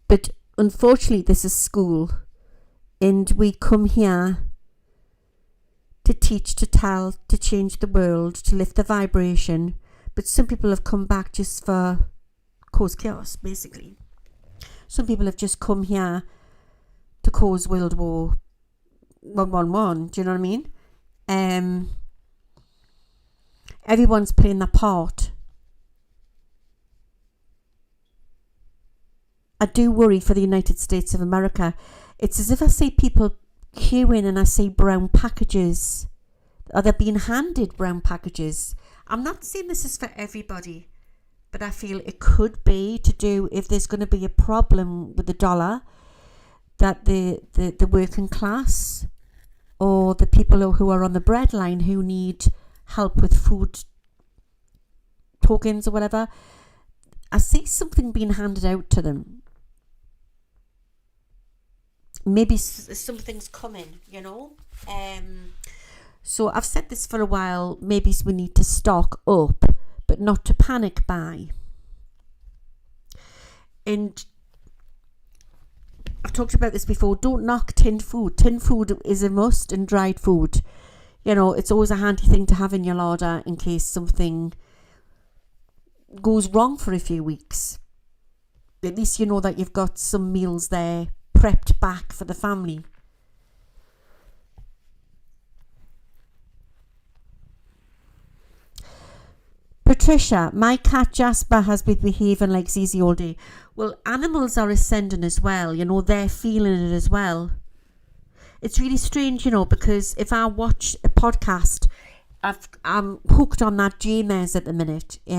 But unfortunately, this is school, and we come here to teach, to tell, to change the world, to lift the vibration. But some people have come back just for cause chaos, basically. Some people have just come here to cause World War 111. Do you know what I mean? Everyone's playing their part. I do worry for the United States of America. It's as if I see people queuing, and I see brown packages. Are they being handed brown packages? I'm not saying this is for everybody, but I feel it could be to do if there's going to be a problem with the dollar, that the working class or the people who are on the breadline who need help with food tokens or whatever, I see something being handed out to them. Maybe something's coming, you know. So I've said this for a while, maybe we need to stock up, but not to panic buy. And I've talked about this before, don't knock tinned food. Tinned food is a must, and dried food. You know, it's always a handy thing to have in your larder in case something goes wrong for a few weeks. At least you know that you've got some meals there prepped back for the family. Patricia, my cat Jasper has been behaving like Zizi all day. Well, animals are ascending as well, you know, they're feeling it as well. It's really strange, you know, because if I watch a podcast, I'm hooked on that James at the minute. He's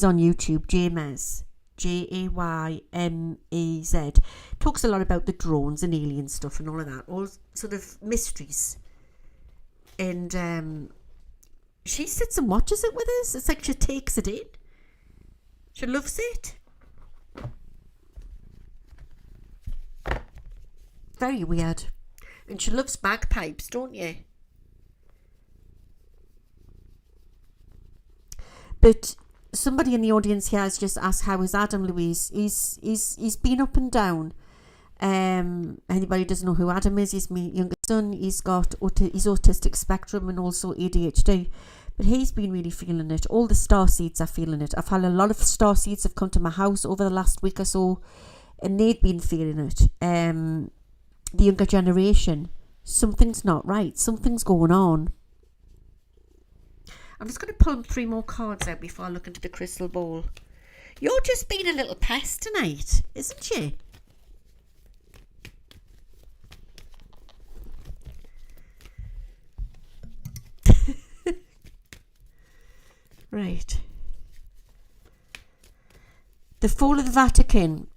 on YouTube, James, Jaymez. Talks a lot about the drones and alien stuff and all of that, all sort of mysteries. And she sits and watches it with us. It's like she takes it in. She loves it. Very weird. And she loves bagpipes, don't you? But somebody in the audience here has just asked, how is Adam, Louise? He's been up and down. Anybody doesn't know who Adam is, he's my youngest son. He's got he's autistic spectrum and also ADHD, but he's been really feeling it. All the star seeds are feeling it. I've had a lot of star seeds have come to my house over the last week or so, and they've been feeling it. The younger generation, something's not right, something's going on. I'm just going to pull 3 more cards out before I look into the crystal ball. You're just being a little pest tonight, isn't you? Right. The fall of the Vatican.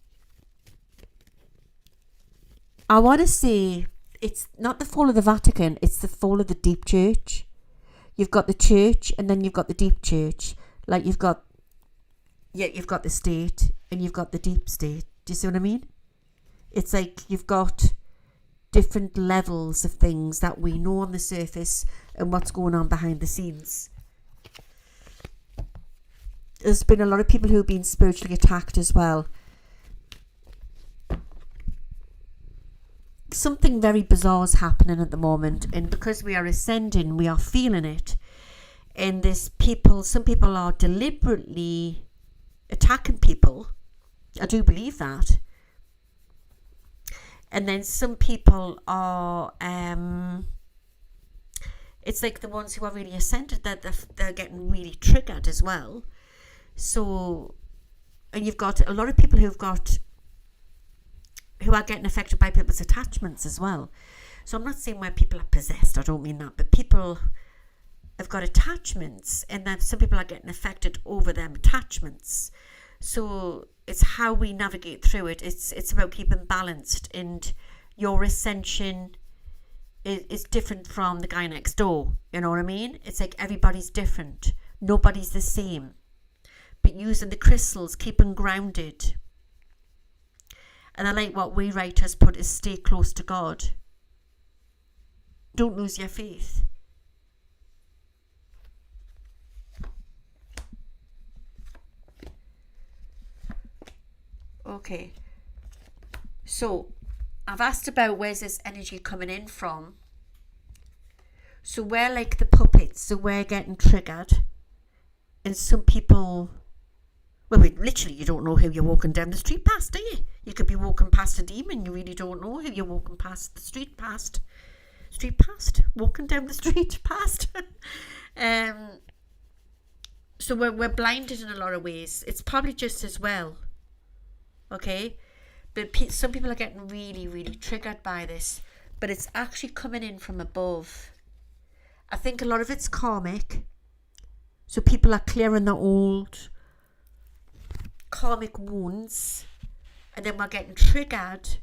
I want to say it's not the fall of the Vatican, it's the fall of the deep church. You've got the church and then you've got the deep church. Like you've got the state and you've got the deep state. Do you see what I mean? It's like you've got different levels of things that we know on the surface and what's going on behind the scenes. There's been a lot of people who've been spiritually attacked as well. Something very bizarre is happening at the moment, and because we are ascending, we are feeling it. And some people are deliberately attacking people. I do believe that. And then some people are it's like the ones who are really ascended, that they're getting really triggered as well. So, and you've got a lot of people who are getting affected by people's attachments as well. So I'm not saying where people are possessed, I don't mean that, but people have got attachments, and then some people are getting affected over them attachments. So it's how we navigate through it. It's about keeping balanced, and your ascension is different from the guy next door. You know what I mean? It's like everybody's different. Nobody's the same. But using the crystals, keeping grounded. And I like what we writers put is stay close to God. Don't lose your faith. Okay. So, I've asked about where's this energy coming in from. So we're like the puppets, so we're getting triggered. And some people... Well, literally, you don't know who you're walking down the street past, do you? You could be walking past a demon. You really don't know who you're walking past the street past. Walking down the street past. So we're blinded in a lot of ways. It's probably just as well. Okay? But some people are getting really, really triggered by this. But it's actually coming in from above. I think a lot of it's karmic. So people are clearing the old karmic wounds, and then we're getting triggered.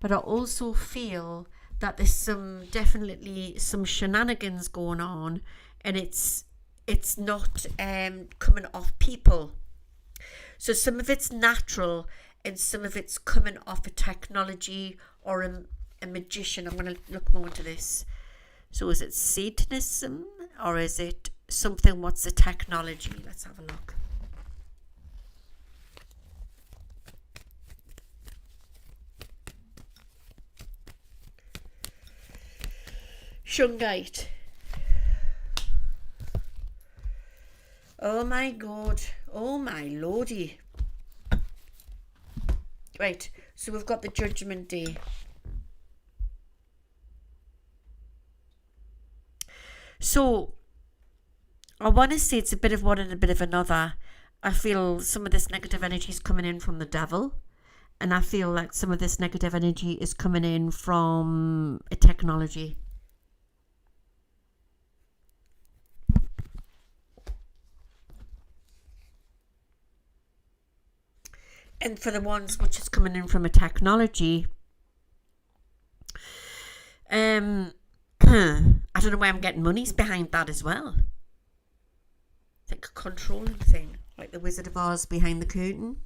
But I also feel that there's definitely some shenanigans going on, and it's not coming off people. So some of it's natural, and some of it's coming off a technology or a magician. I'm going to look more into this. So is it Satanism, or is it something? What's the technology? Let's have a look. Shungite. Oh my God. Oh my lordy. Right, so we've got the Judgment Day. So I want to say it's a bit of one and a bit of another. I feel some of this negative energy is coming in from the devil, and I feel like some of this negative energy is coming in from a technology. And for the ones which is coming in from a technology, I don't know why I'm getting monies behind that as well. It's like a controlling thing, like the Wizard of Oz behind the curtain.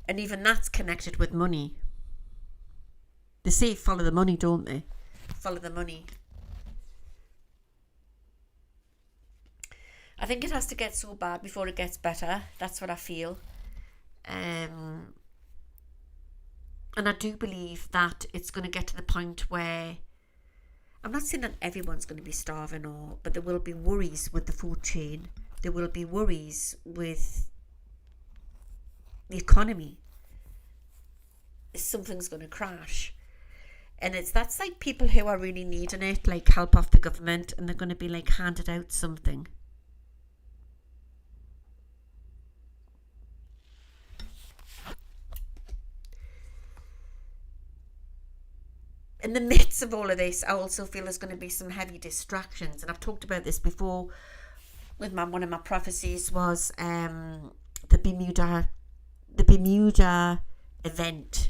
And even that's connected with money. They say follow the money, don't they? Follow the money. I think it has to get so bad before it gets better. That's what I feel. And I do believe that it's going to get to the point where, I'm not saying that everyone's going to be starving, but there will be worries with the food chain. There will be worries with the economy. Something's going to crash. And that's like people who are really needing it, like help off the government, and they're going to be like handed out something. In the midst of all of this, I also feel there's going to be some heavy distractions, and I've talked about this before. With one of my prophecies was the Bermuda event,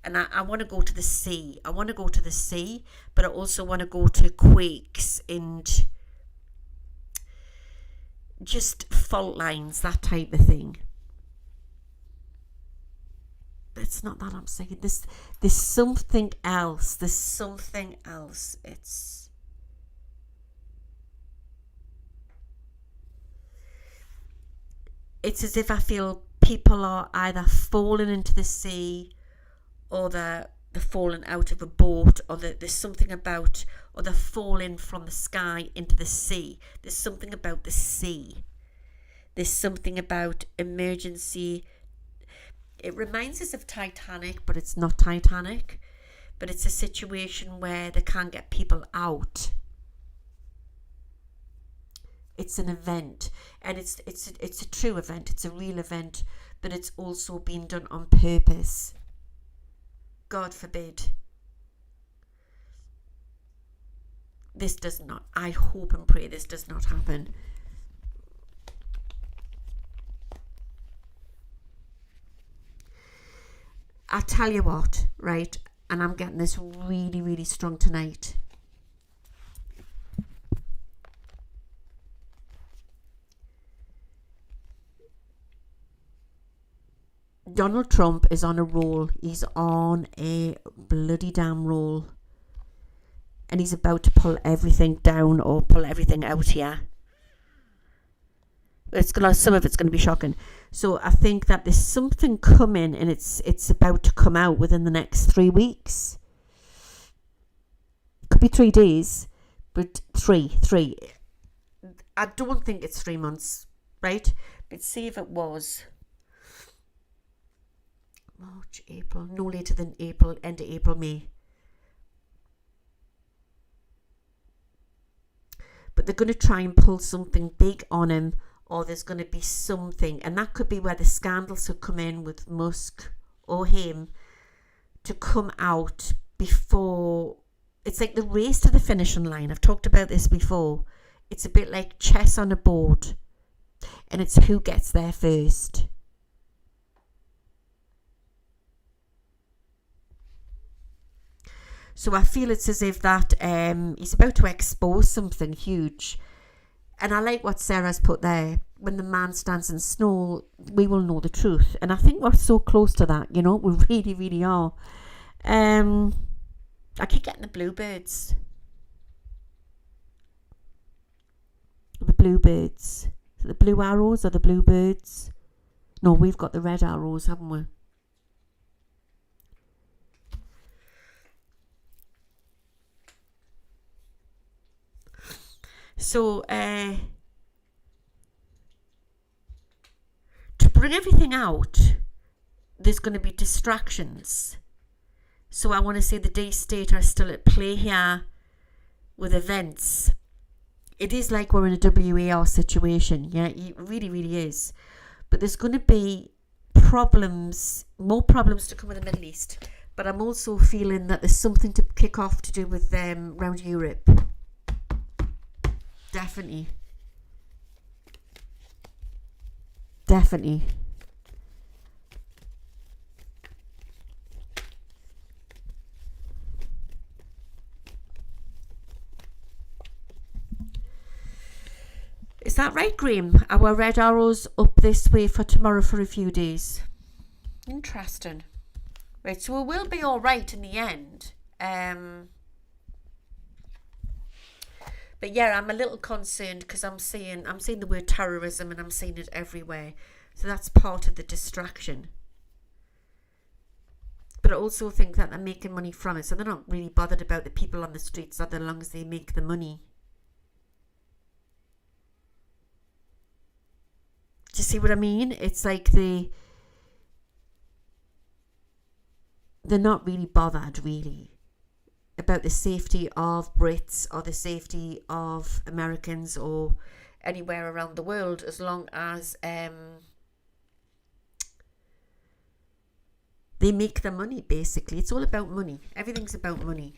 and I want to go to the sea. I want to go to the sea, but I also want to go to quakes and just fault lines, that type of thing. It's not that I'm saying. There's something else. There's something else. It's as if I feel people are either falling into the sea, or they're falling out of a boat, or there's something about, or they're falling from the sky into the sea. There's something about the sea. There's something about emergency. It reminds us of Titanic, but it's not Titanic. But it's a situation where they can't get people out. It's an event, and it's a true event. It's a real event, but it's also being done on purpose. God forbid this does not. I hope and pray this does not happen. I tell you what, right, and I'm getting this really, really strong tonight. Donald Trump is on a roll. He's on a bloody damn roll. And he's about to pull everything down or pull everything out here. Some of it's going to be shocking. So I think that there's something coming, and it's about to come out within the next 3 weeks. Could be 3 days, but three. I don't think it's 3 months, right? But see if it was March, April, no later than April, end of April, May. But they're going to try and pull something big on him, or there's going to be something, and that could be where the scandals could come in with Musk or him to come out before it's like the race to the finishing line. I've talked about this before. It's a bit like chess on a board, and it's who gets there first. So I feel it's as if that he's about to expose something huge. And I like what Sarah's put there. When the man stands in snow, we will know the truth. And I think we're so close to that, you know. We really, really are. I keep getting the bluebirds. The bluebirds. The blue arrows or the bluebirds? No, we've got the red arrows, haven't we? So, to bring everything out, there's going to be distractions. So I want to say the deep state are still at play here with events. It is like we're in a WAR situation. Yeah, it really, really is. But there's going to be problems, more problems to come in the Middle East. But I'm also feeling that there's something to kick off to do with around Europe. Definitely. Definitely. Is that right, Graham? Our red arrows up this way for tomorrow for a few days. Interesting. Right, so we will be all right in the end. But yeah, I'm a little concerned because I'm seeing the word terrorism and I'm seeing it everywhere. So that's part of the distraction. But I also think that they're making money from it. So they're not really bothered about the people on the streets as long as they make the money. Do you see what I mean? It's like they're not really bothered, really, about the safety of Brits or the safety of Americans or anywhere around the world, as long as they make the money, basically. It's all about money. Everything's about money.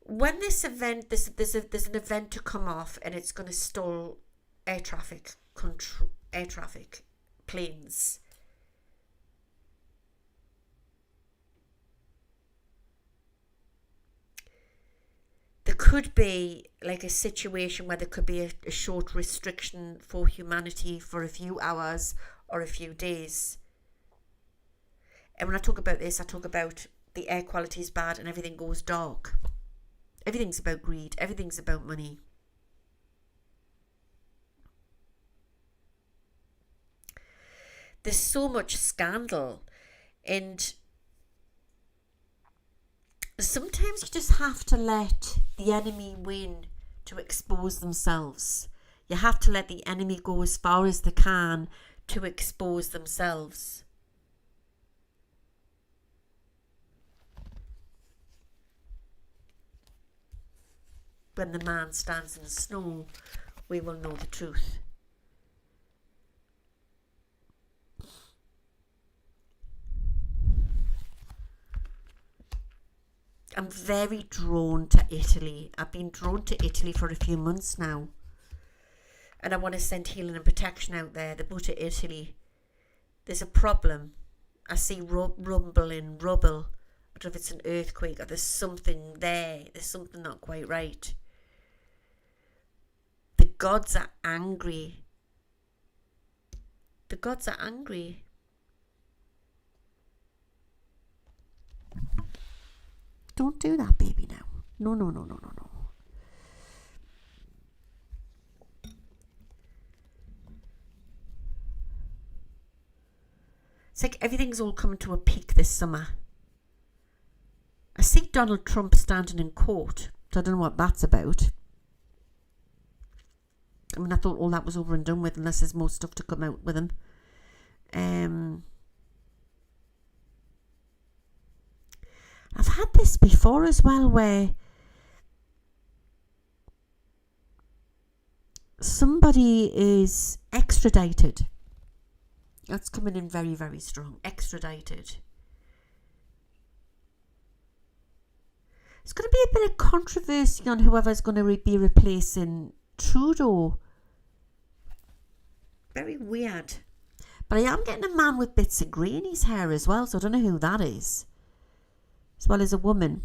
When this event, there's an event to come off, and it's going to stall air traffic, planes. There could be like a situation where there could be a short restriction for humanity for a few hours or a few days. And when I talk about this, I talk about the air quality is bad and everything goes dark. Everything's about greed. Everything's about money. There's so much scandal, and sometimes you just have to let the enemy win to expose themselves. You have to let the enemy go as far as they can to expose themselves. When the man stands in the snow, we will know the truth. I'm very drawn to Italy. I've been drawn to Italy for a few months now. And I want to send healing and protection out there. The boat to Italy. There's a problem. I see rumbling, rubble. I don't know if it's an earthquake or there's something there. There's something not quite right. The gods are angry. The gods are angry. Don't do that, baby, now. No. It's like everything's all coming to a peak this summer. I see Donald Trump standing in court. So I don't know what that's about. I mean, I thought all that was over and done with, unless there's more stuff to come out with him. I've had this before as well, where somebody is extradited. That's coming in very, very strong. Extradited. It's going to be a bit of controversy on whoever's going to be replacing Trudeau. Very weird. But I am getting a man with bits of grey in his hair as well, so I don't know who that is. As well as a woman.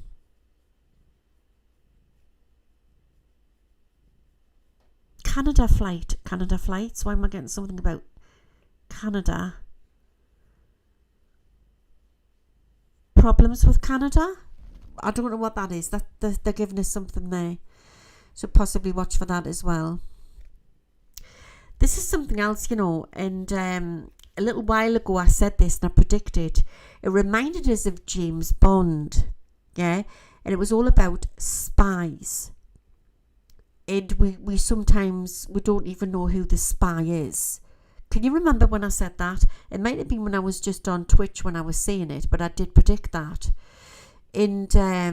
Canada flights. Why am I getting something about Canada? Problems with Canada? I don't know what that is. They're giving us something there. So possibly watch for that as well. This is something else, and a little while ago I said this and I predicted. It reminded us of James Bond. Yeah? And it was all about spies. And we sometimes, we don't even know who the spy is. Can you remember when I said that? It might have been when I was just on Twitch when I was saying it, but I did predict that. And I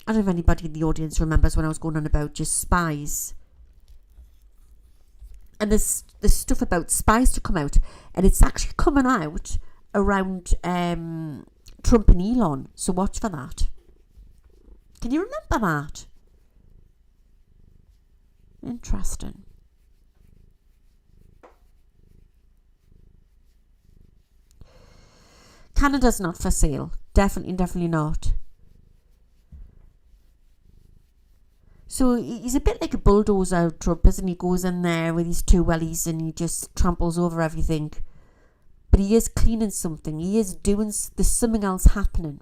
don't know if anybody in the audience remembers when I was going on about just spies. And there's stuff about spies to come out. And it's actually coming out around Trump and Elon. So watch for that. Can you remember that? Interesting. Canada's not for sale. Definitely not. So he's a bit like a bulldozer, Trump, isn't he? Goes in there with his two wellies and he just tramples over everything. But he is cleaning something. He is doing, there's something else happening.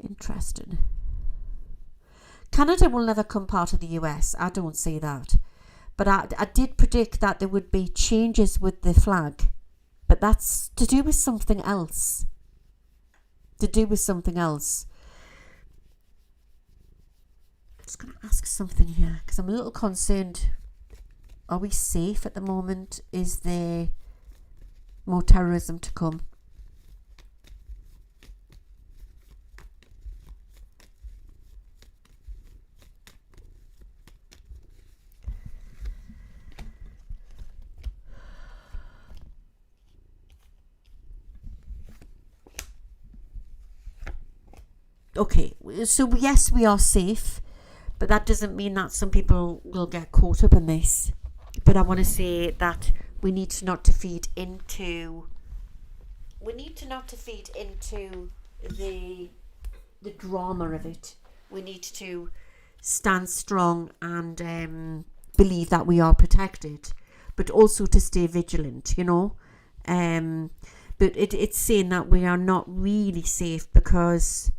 Interesting. Canada will never come part of the US. I don't see that. But I did predict that there would be changes with the flag. But that's to do with something else. I'm just going to ask something here because I'm a little concerned. Are we safe at the moment? Is there more terrorism to come? Okay, so yes, we are safe, but that doesn't mean that some people will get caught up in this. But I want to say that we need to not to feed into the drama of it. We need to stand strong and believe that we are protected, but also to stay vigilant, But it's saying that we are not really safe because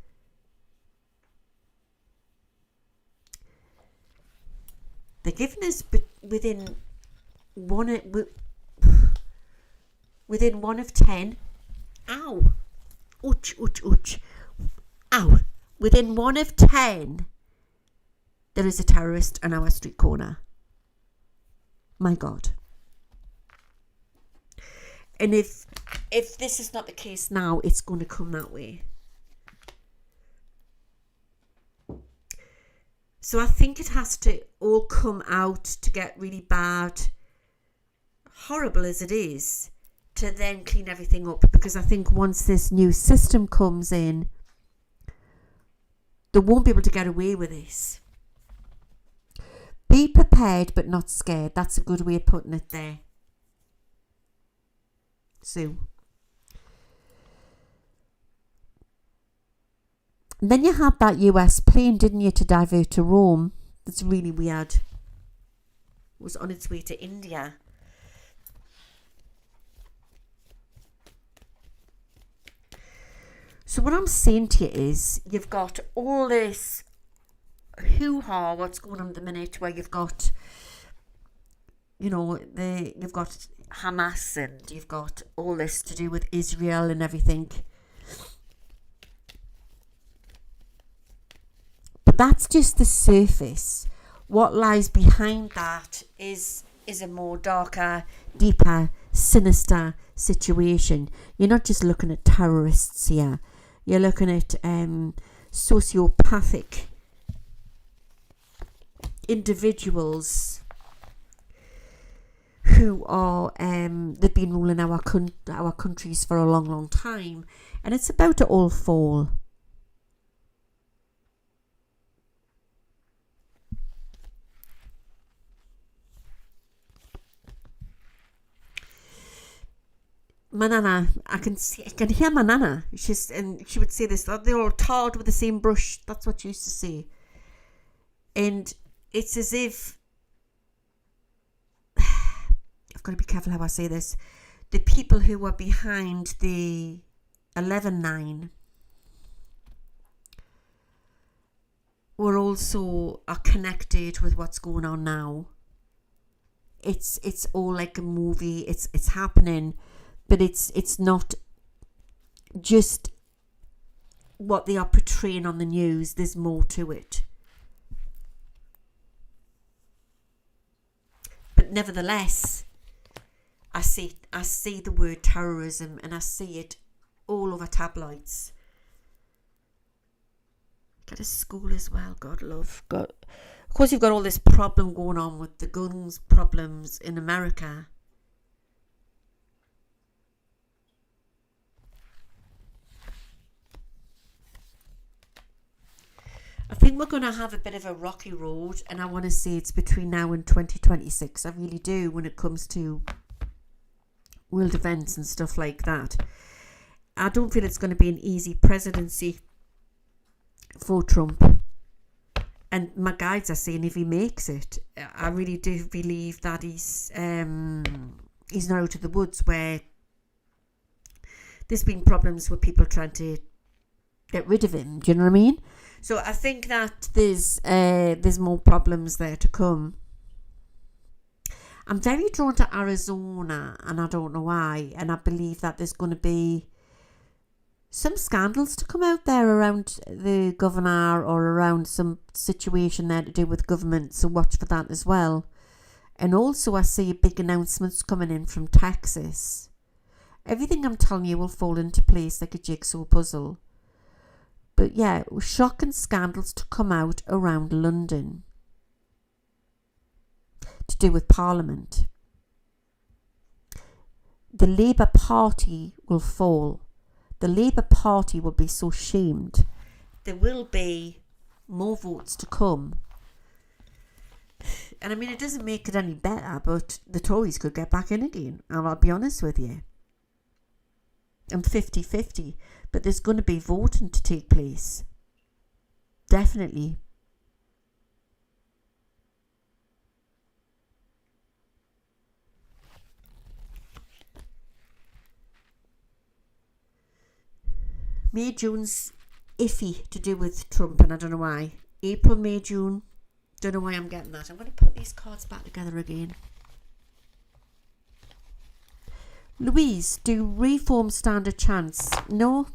they're giving us within one of 10. Ow! Ouch! Ouch! Ouch! Ow! Within 1 of 10, there is a terrorist on our street corner. My God! And if this is not the case now, it's going to come that way. So I think it has to all come out to get really bad, horrible as it is, to then clean everything up. Because I think once this new system comes in, they won't be able to get away with this. Be prepared but not scared. That's a good way of putting it there. So. And then you had that US plane, didn't you, to divert to Rome. That's really weird. It was on its way to India. So what I'm saying to you is, you've got all this hoo-ha, what's going on at the minute, where you've got, you've got Hamas and you've got all this to do with Israel and everything. But that's just the surface. What lies behind that is is a more darker, deeper, sinister situation. You're not just looking at terrorists here. You're looking at sociopathic individuals who are they've been ruling our countries for a long, long time, and it's about to all fall. My nana, I can hear my nana. And she would say this: they're all tarred with the same brush. That's what she used to say. And it's as if I've got to be careful how I say this. The people who were behind the 11/9 are connected with what's going on now. It's all like a movie. It's happening. But it's not just what they are portraying on the news. There's more to it. But nevertheless, I see the word terrorism, and I see it all over tabloids. Get a school as well, God love. God. Of course, you've got all this problem going on with the guns problems in America. I think we're going to have a bit of a rocky road, and I want to say it's between now and 2026. I really do, when it comes to world events and stuff like that. I don't feel it's going to be an easy presidency for Trump. And my guides are saying if he makes it, I really do believe that he's not out of the woods, where there's been problems with people trying to get rid of him. Do you know what I mean? So I think that there's more problems there to come. I'm very drawn to Arizona, and I don't know why. And I believe that there's going to be some scandals to come out there around the governor, or around some situation there to do with government. So watch for that as well. And also I see big announcements coming in from Texas. Everything I'm telling you will fall into place like a jigsaw puzzle. But yeah, shocking scandals to come out around London to do with Parliament. The Labour Party will fall. The Labour Party will be so shamed. There will be more votes to come. And I mean, it doesn't make it any better, but the Tories could get back in again. And I'll be honest with you. I'm 50-50. But there's going to be voting to take place. Definitely. May, June's iffy to do with Trump, and I don't know why. April, May, June. Don't know why I'm getting that. I'm going to put these cards back together again. Louise, do reform stand a chance? No.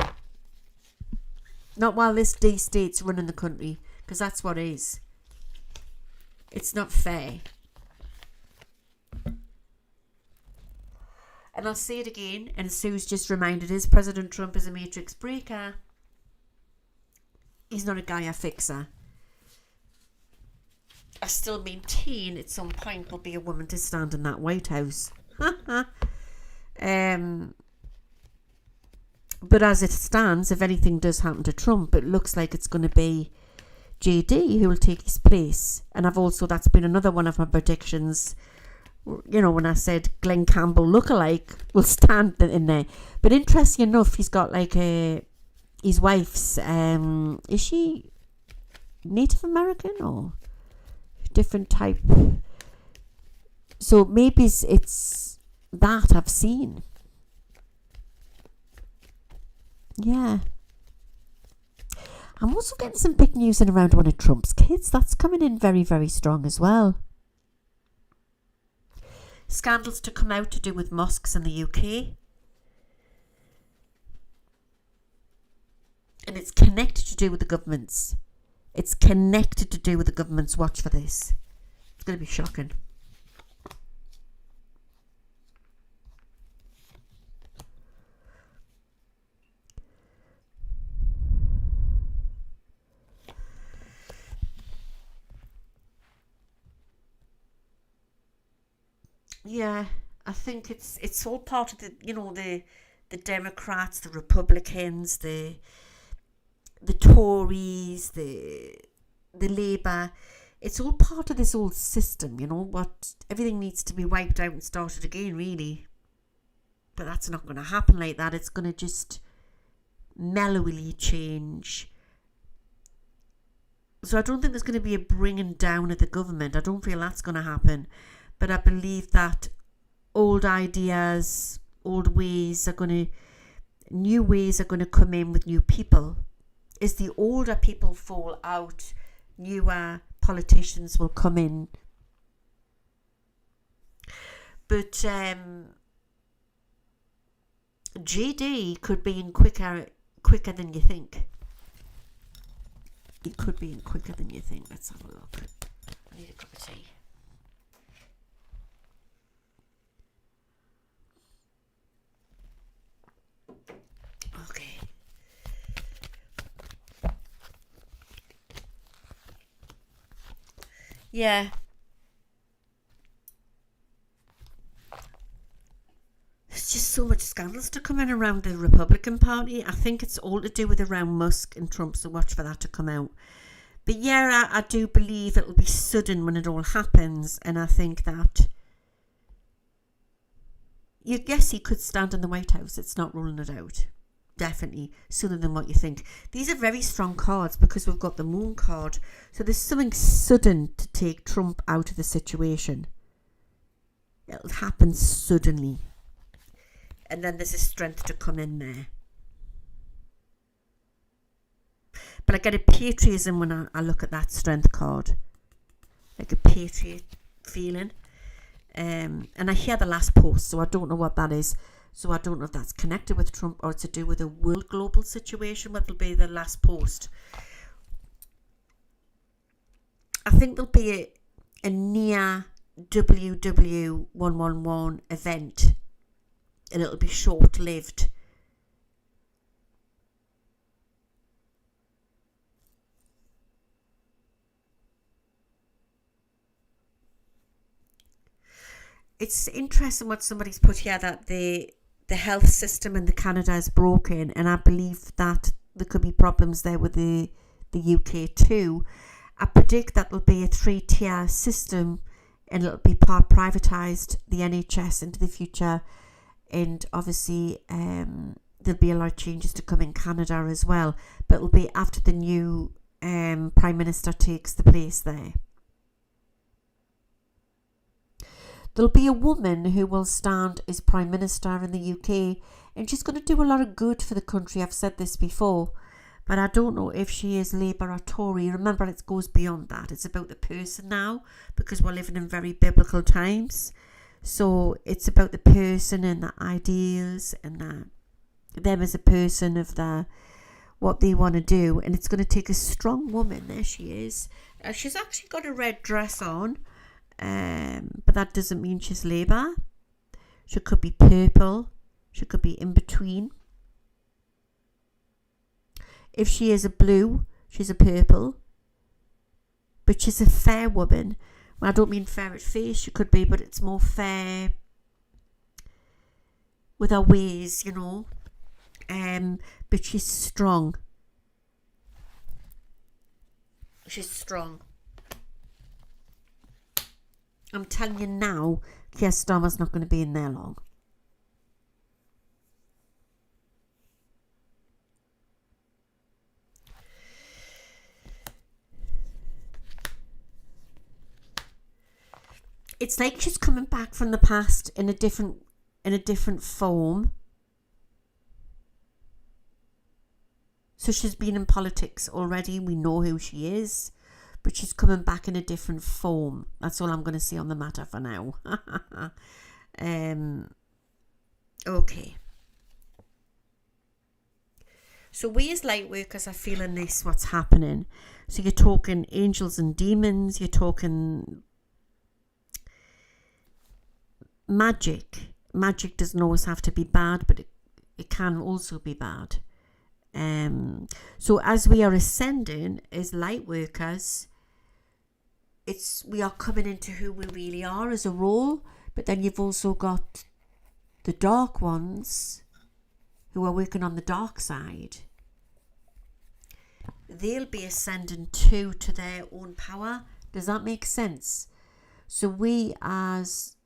Not while this D-state's running the country, because that's what it is. It's not fair. And I'll say it again, and Sue's just reminded us, President Trump is a matrix breaker. He's not a Gaia fixer. I still maintain at some point there'll be a woman to stand in that White House. But as it stands, if anything does happen to Trump, it looks like it's going to be JD who will take his place. And that's been another one of my predictions. You know, when I said Glenn Campbell lookalike will stand in there. But interesting enough, he's got like his wife's, is she Native American or different type? So maybe it's that I've seen. Yeah. I'm also getting some big news in around one of Trump's kids. That's coming in very, very strong as well. Scandals to come out to do with mosques in the UK. And it's connected to do with the governments. It's connected to do with the governments. Watch for this. It's going to be shocking. Yeah, I think it's all part of the Democrats, the Republicans, the Tories, the Labour. It's all part of this old system, what everything needs to be wiped out and started again, really. But that's not going to happen like that. It's going to just mellowly change. So I don't think there's going to be a bringing down of the government. I don't feel that's going to happen. But I believe that old ideas, old ways new ways are going to come in with new people. As the older people fall out, newer politicians will come in. But JD could be in quicker than you think. It could be in quicker than you think. Let's have a look. I need a cup of tea. Okay. Yeah. There's just so much scandals to come in around the Republican Party. I think it's all to do with around Musk and Trump, so watch for that to come out. But yeah, I do believe it'll be sudden when it all happens, and I think that yes, he could stand in the White House. It's not ruling it out. Definitely sooner than what you think. These are very strong cards because we've got the Moon card. So there's something sudden to take Trump out of the situation. It'll happen suddenly. And then there's a strength to come in there. But I get a patriotism when I look at that strength card. Like a patriot feeling. And I hear the last post, so I don't know what that is. So I don't know if that's connected with Trump or to do with a world global situation, what will be the last post. I think there'll be a near WWIII event, and it'll be short-lived. It's interesting what somebody's put here, that the health system in the Canada is broken, and I believe that there could be problems there with the UK too. I predict that there'll be a 3-tier system, and it'll be part privatised, the NHS into the future, and obviously there'll be a lot of changes to come in Canada as well, but it'll be after the new Prime Minister takes the place there. There'll be a woman who will stand as Prime Minister in the UK, and she's going to do a lot of good for the country. I've said this before, but I don't know if she is Labour or Tory. Remember, it goes beyond that. It's about the person now, because we're living in very biblical times. So it's about the person and the ideals and them as a person of what they want to do. And it's going to take a strong woman. There she is. She's actually got a red dress on. But that doesn't mean she's Labour. She could be purple. She could be in between. If she is a blue, she's a purple. But she's a fair woman. Well, I don't mean fair at face, she could be, but it's more fair with her ways, But she's strong. She's strong. I'm telling you now, Keir Starmer's not going to be in there long. It's like she's coming back from the past in a different form. So she's been in politics already. We know who she is. But she's coming back in a different form. That's all I'm going to say on the matter for now. Okay. So we as light workers are feeling this, what's happening. So you're talking angels and demons. You're talking magic. Magic doesn't always have to be bad, but it can also be bad. So as we are ascending as light workers, we are coming into who we really are as a role, But then you've also got the dark ones who are working on the dark side. They'll be ascending too to their own power. Does that make sense? So we as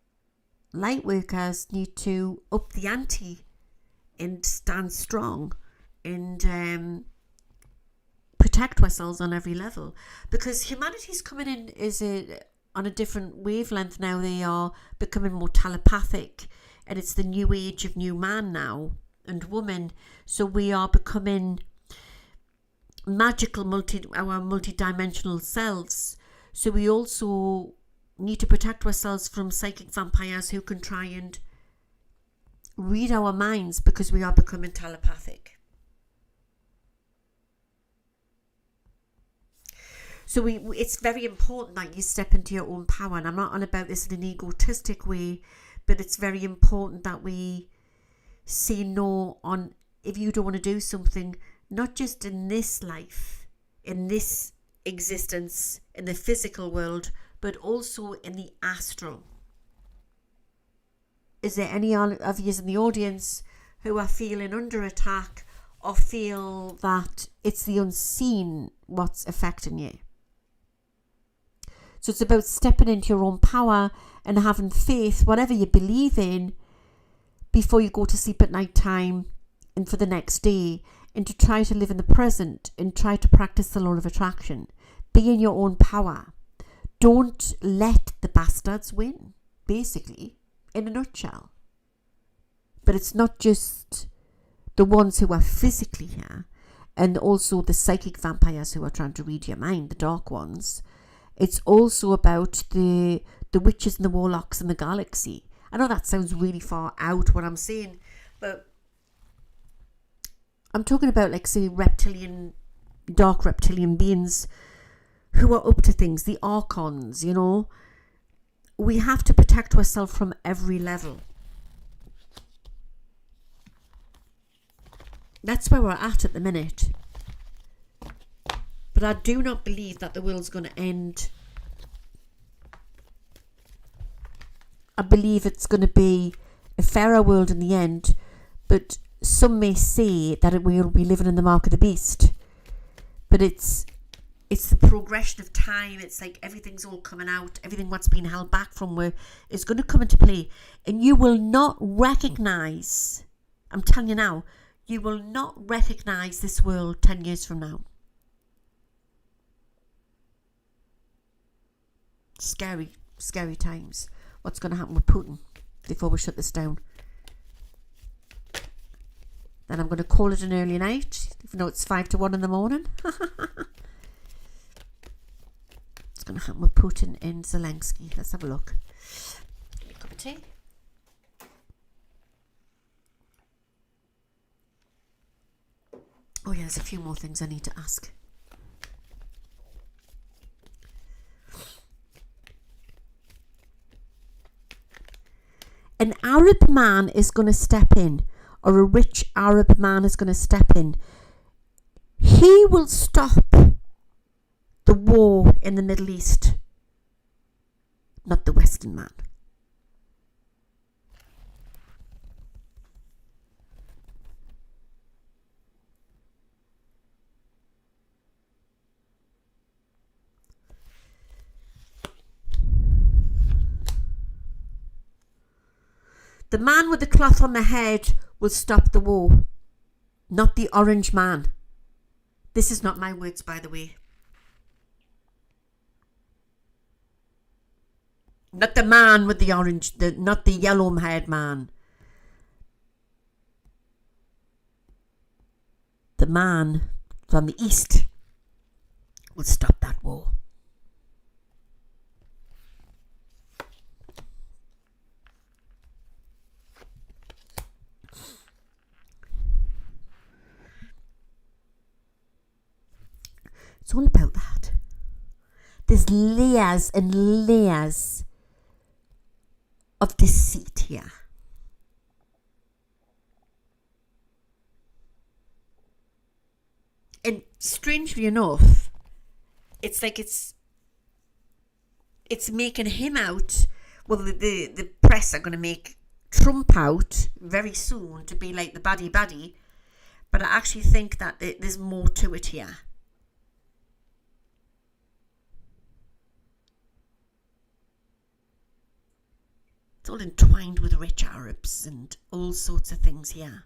light workers need to up the ante and stand strong and protect ourselves on every level, because humanity's coming in on a different wavelength now. They are becoming more telepathic, and it's the new age of new man now and woman. So we are becoming magical, our multi-dimensional selves. So we also need to protect ourselves from psychic vampires who can try and read our minds, because we are becoming telepathic. So it's very important that you step into your own power. And I'm not on about this in an egotistic way, but it's very important that we say no on if you don't want to do something, not just in this life, in this existence, in the physical world, but also in the astral. Is there any of you in the audience who are feeling under attack or feel that it's the unseen what's affecting you? So it's about stepping into your own power and having faith, whatever you believe in, before you go to sleep at night time and for the next day, and to try to live in the present and try to practice the law of attraction. Be in your own power. Don't let the bastards win, basically, in a nutshell. But it's not just the ones who are physically here, and also the psychic vampires who are trying to read your mind, the dark ones. It's also about the witches and the warlocks in the galaxy. I know that sounds really far out what I'm saying, but I'm talking about, like, say, dark reptilian beings who are up to things, the archons, you know. We have to protect ourselves from every level. That's where we're at the minute. But I do not believe that the world's going to end. I believe it's going to be a fairer world in the end, but some may say that we will be living in the mark of the beast. But it's the progression of time. It's like everything's all coming out. Everything what's been held back from where is going to come into play. And you will not recognise, I'm telling you now, you will not recognise this world 10 years from now. Scary, scary times. What's going to happen with Putin before we shut this down? Then I'm going to call it an early night, even though it's 5 to 1 in the morning. What's going to happen with Putin and Zelensky? Let's have a look. Give me a cup of tea. Oh yeah, there's a few more things I need to ask. An Arab man is going to step in, or a rich Arab man is going to step in. He will stop the war in the Middle East, not the Western man. The man with the cloth on the head will stop the war, not the orange man. This is not my words, by the way. Not the man with the orange, not the yellow-haired man. The man from the east will stop that war. It's all about that. There's layers and layers of deceit here. And strangely enough, it's like it's making him out, well, the press are going to make Trump out very soon to be like the baddie, but I actually think that there's more to it here. It's all entwined with rich Arabs and all sorts of things here.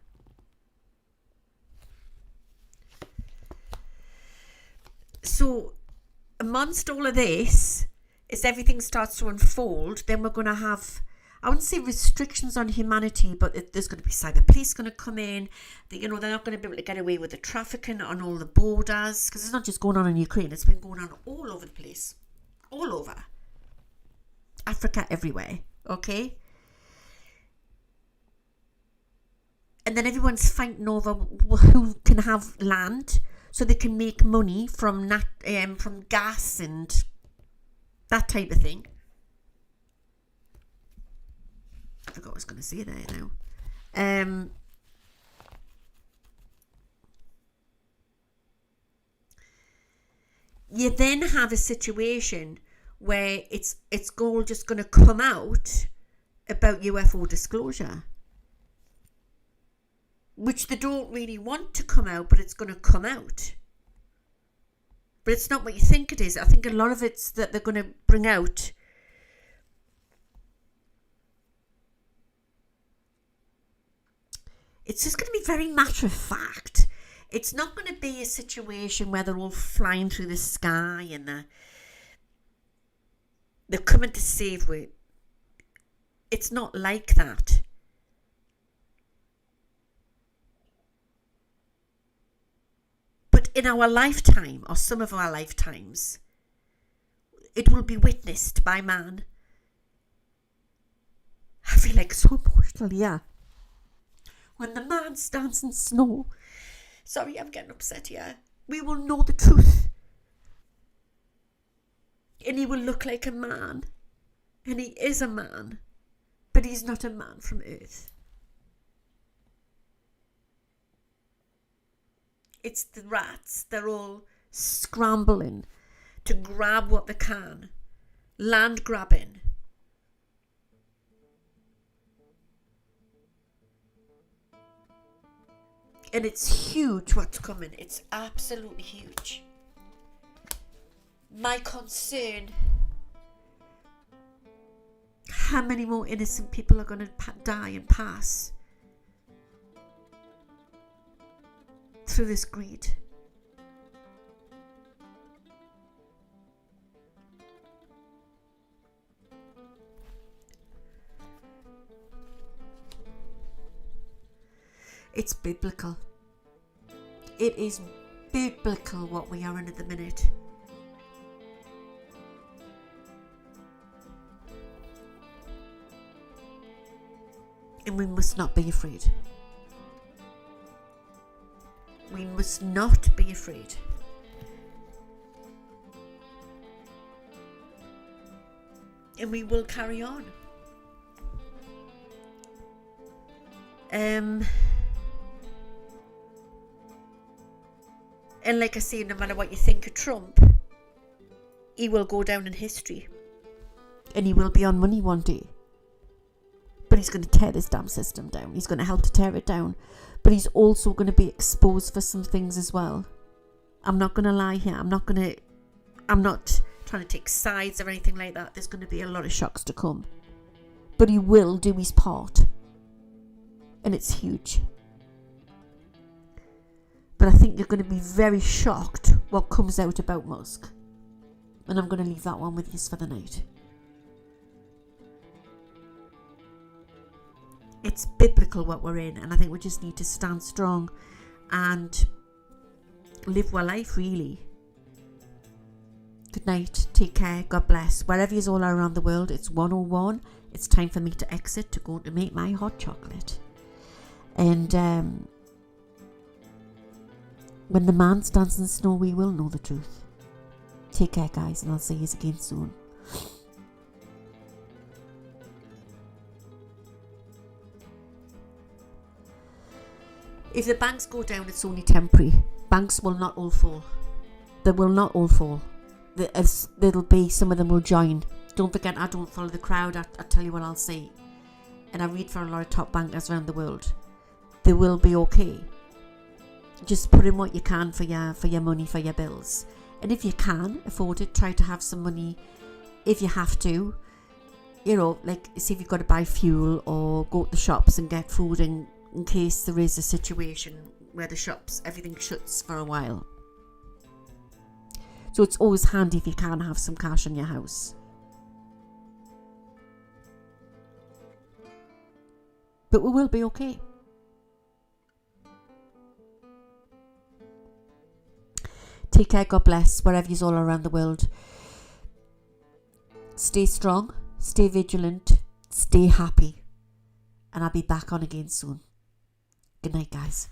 So amongst all of this, as everything starts to unfold, then we're going to have, I wouldn't say restrictions on humanity, but there's going to be cyber police going to come in. They're not going to be able to get away with the trafficking on all the borders, because it's not just going on in Ukraine, it's been going on all over the place, all over Africa, everywhere. Okay, and then everyone's fighting over who can have land, so they can make money from gas and that type of thing. I forgot what I was going to say there now. You then have a situation where it's all just going to come out about UFO disclosure, which they don't really want to come out, but it's going to come out. But it's not what you think it is. I think a lot of it's that they're going to bring out it's just going to be very matter of fact. It's not going to be a situation where they're all flying through the sky and they're coming to save we. It's not like that. But in our lifetime, or some of our lifetimes, it will be witnessed by man. I feel like so emotional, yeah. When the man stands in snow, sorry, I'm getting upset here, we will know the truth. And he will look like a man. And he is a man. But he's not a man from Earth. It's the rats. They're all scrambling to grab what they can. Land grabbing. And it's huge what's coming. It's absolutely huge. My concern, how many more innocent people are going to die and pass through this greed? It's biblical. It is biblical what we are in at the minute. And we must not be afraid. We must not be afraid. And we will carry on. And like I say, no matter what you think of Trump, he will go down in history. And he will be on money one day. But he's going to tear this damn system down. He's going to help to tear it down. But he's also going to be exposed for some things as well. I'm not going to lie here. I'm not trying to take sides or anything like that. There's going to be a lot of shocks to come. But he will do his part. And it's huge. But I think you're going to be very shocked what comes out about Musk. And I'm going to leave that one with you for the night. It's biblical what we're in, and I think we just need to stand strong and live our life, really. Good night, take care, God bless. Wherever you all are around the world, it's 1:01. It's time for me to exit to go to make my hot chocolate. And when the man stands in the snow, we will know the truth. Take care, guys, and I'll see you again soon. If the banks go down, it's only temporary. Banks will not all fall. They will not all fall. There'll be, some of them will join. Don't forget, I don't follow the crowd. I tell you what I'll say. and I read for a lot of top bankers around the world, they will be okay. Just put in what you can for your money, for your bills. And if you can afford it, try to have some money if you have to. You know, like, see if you've got to buy fuel or go to the shops and get food in case there is a situation where the shops, everything shuts for a while. So it's always handy if you can have some cash in your house. But we will be okay. Take care, God bless, wherever you're all around the world. Stay strong, stay vigilant, stay happy. And I'll be back on again soon. Good night, guys.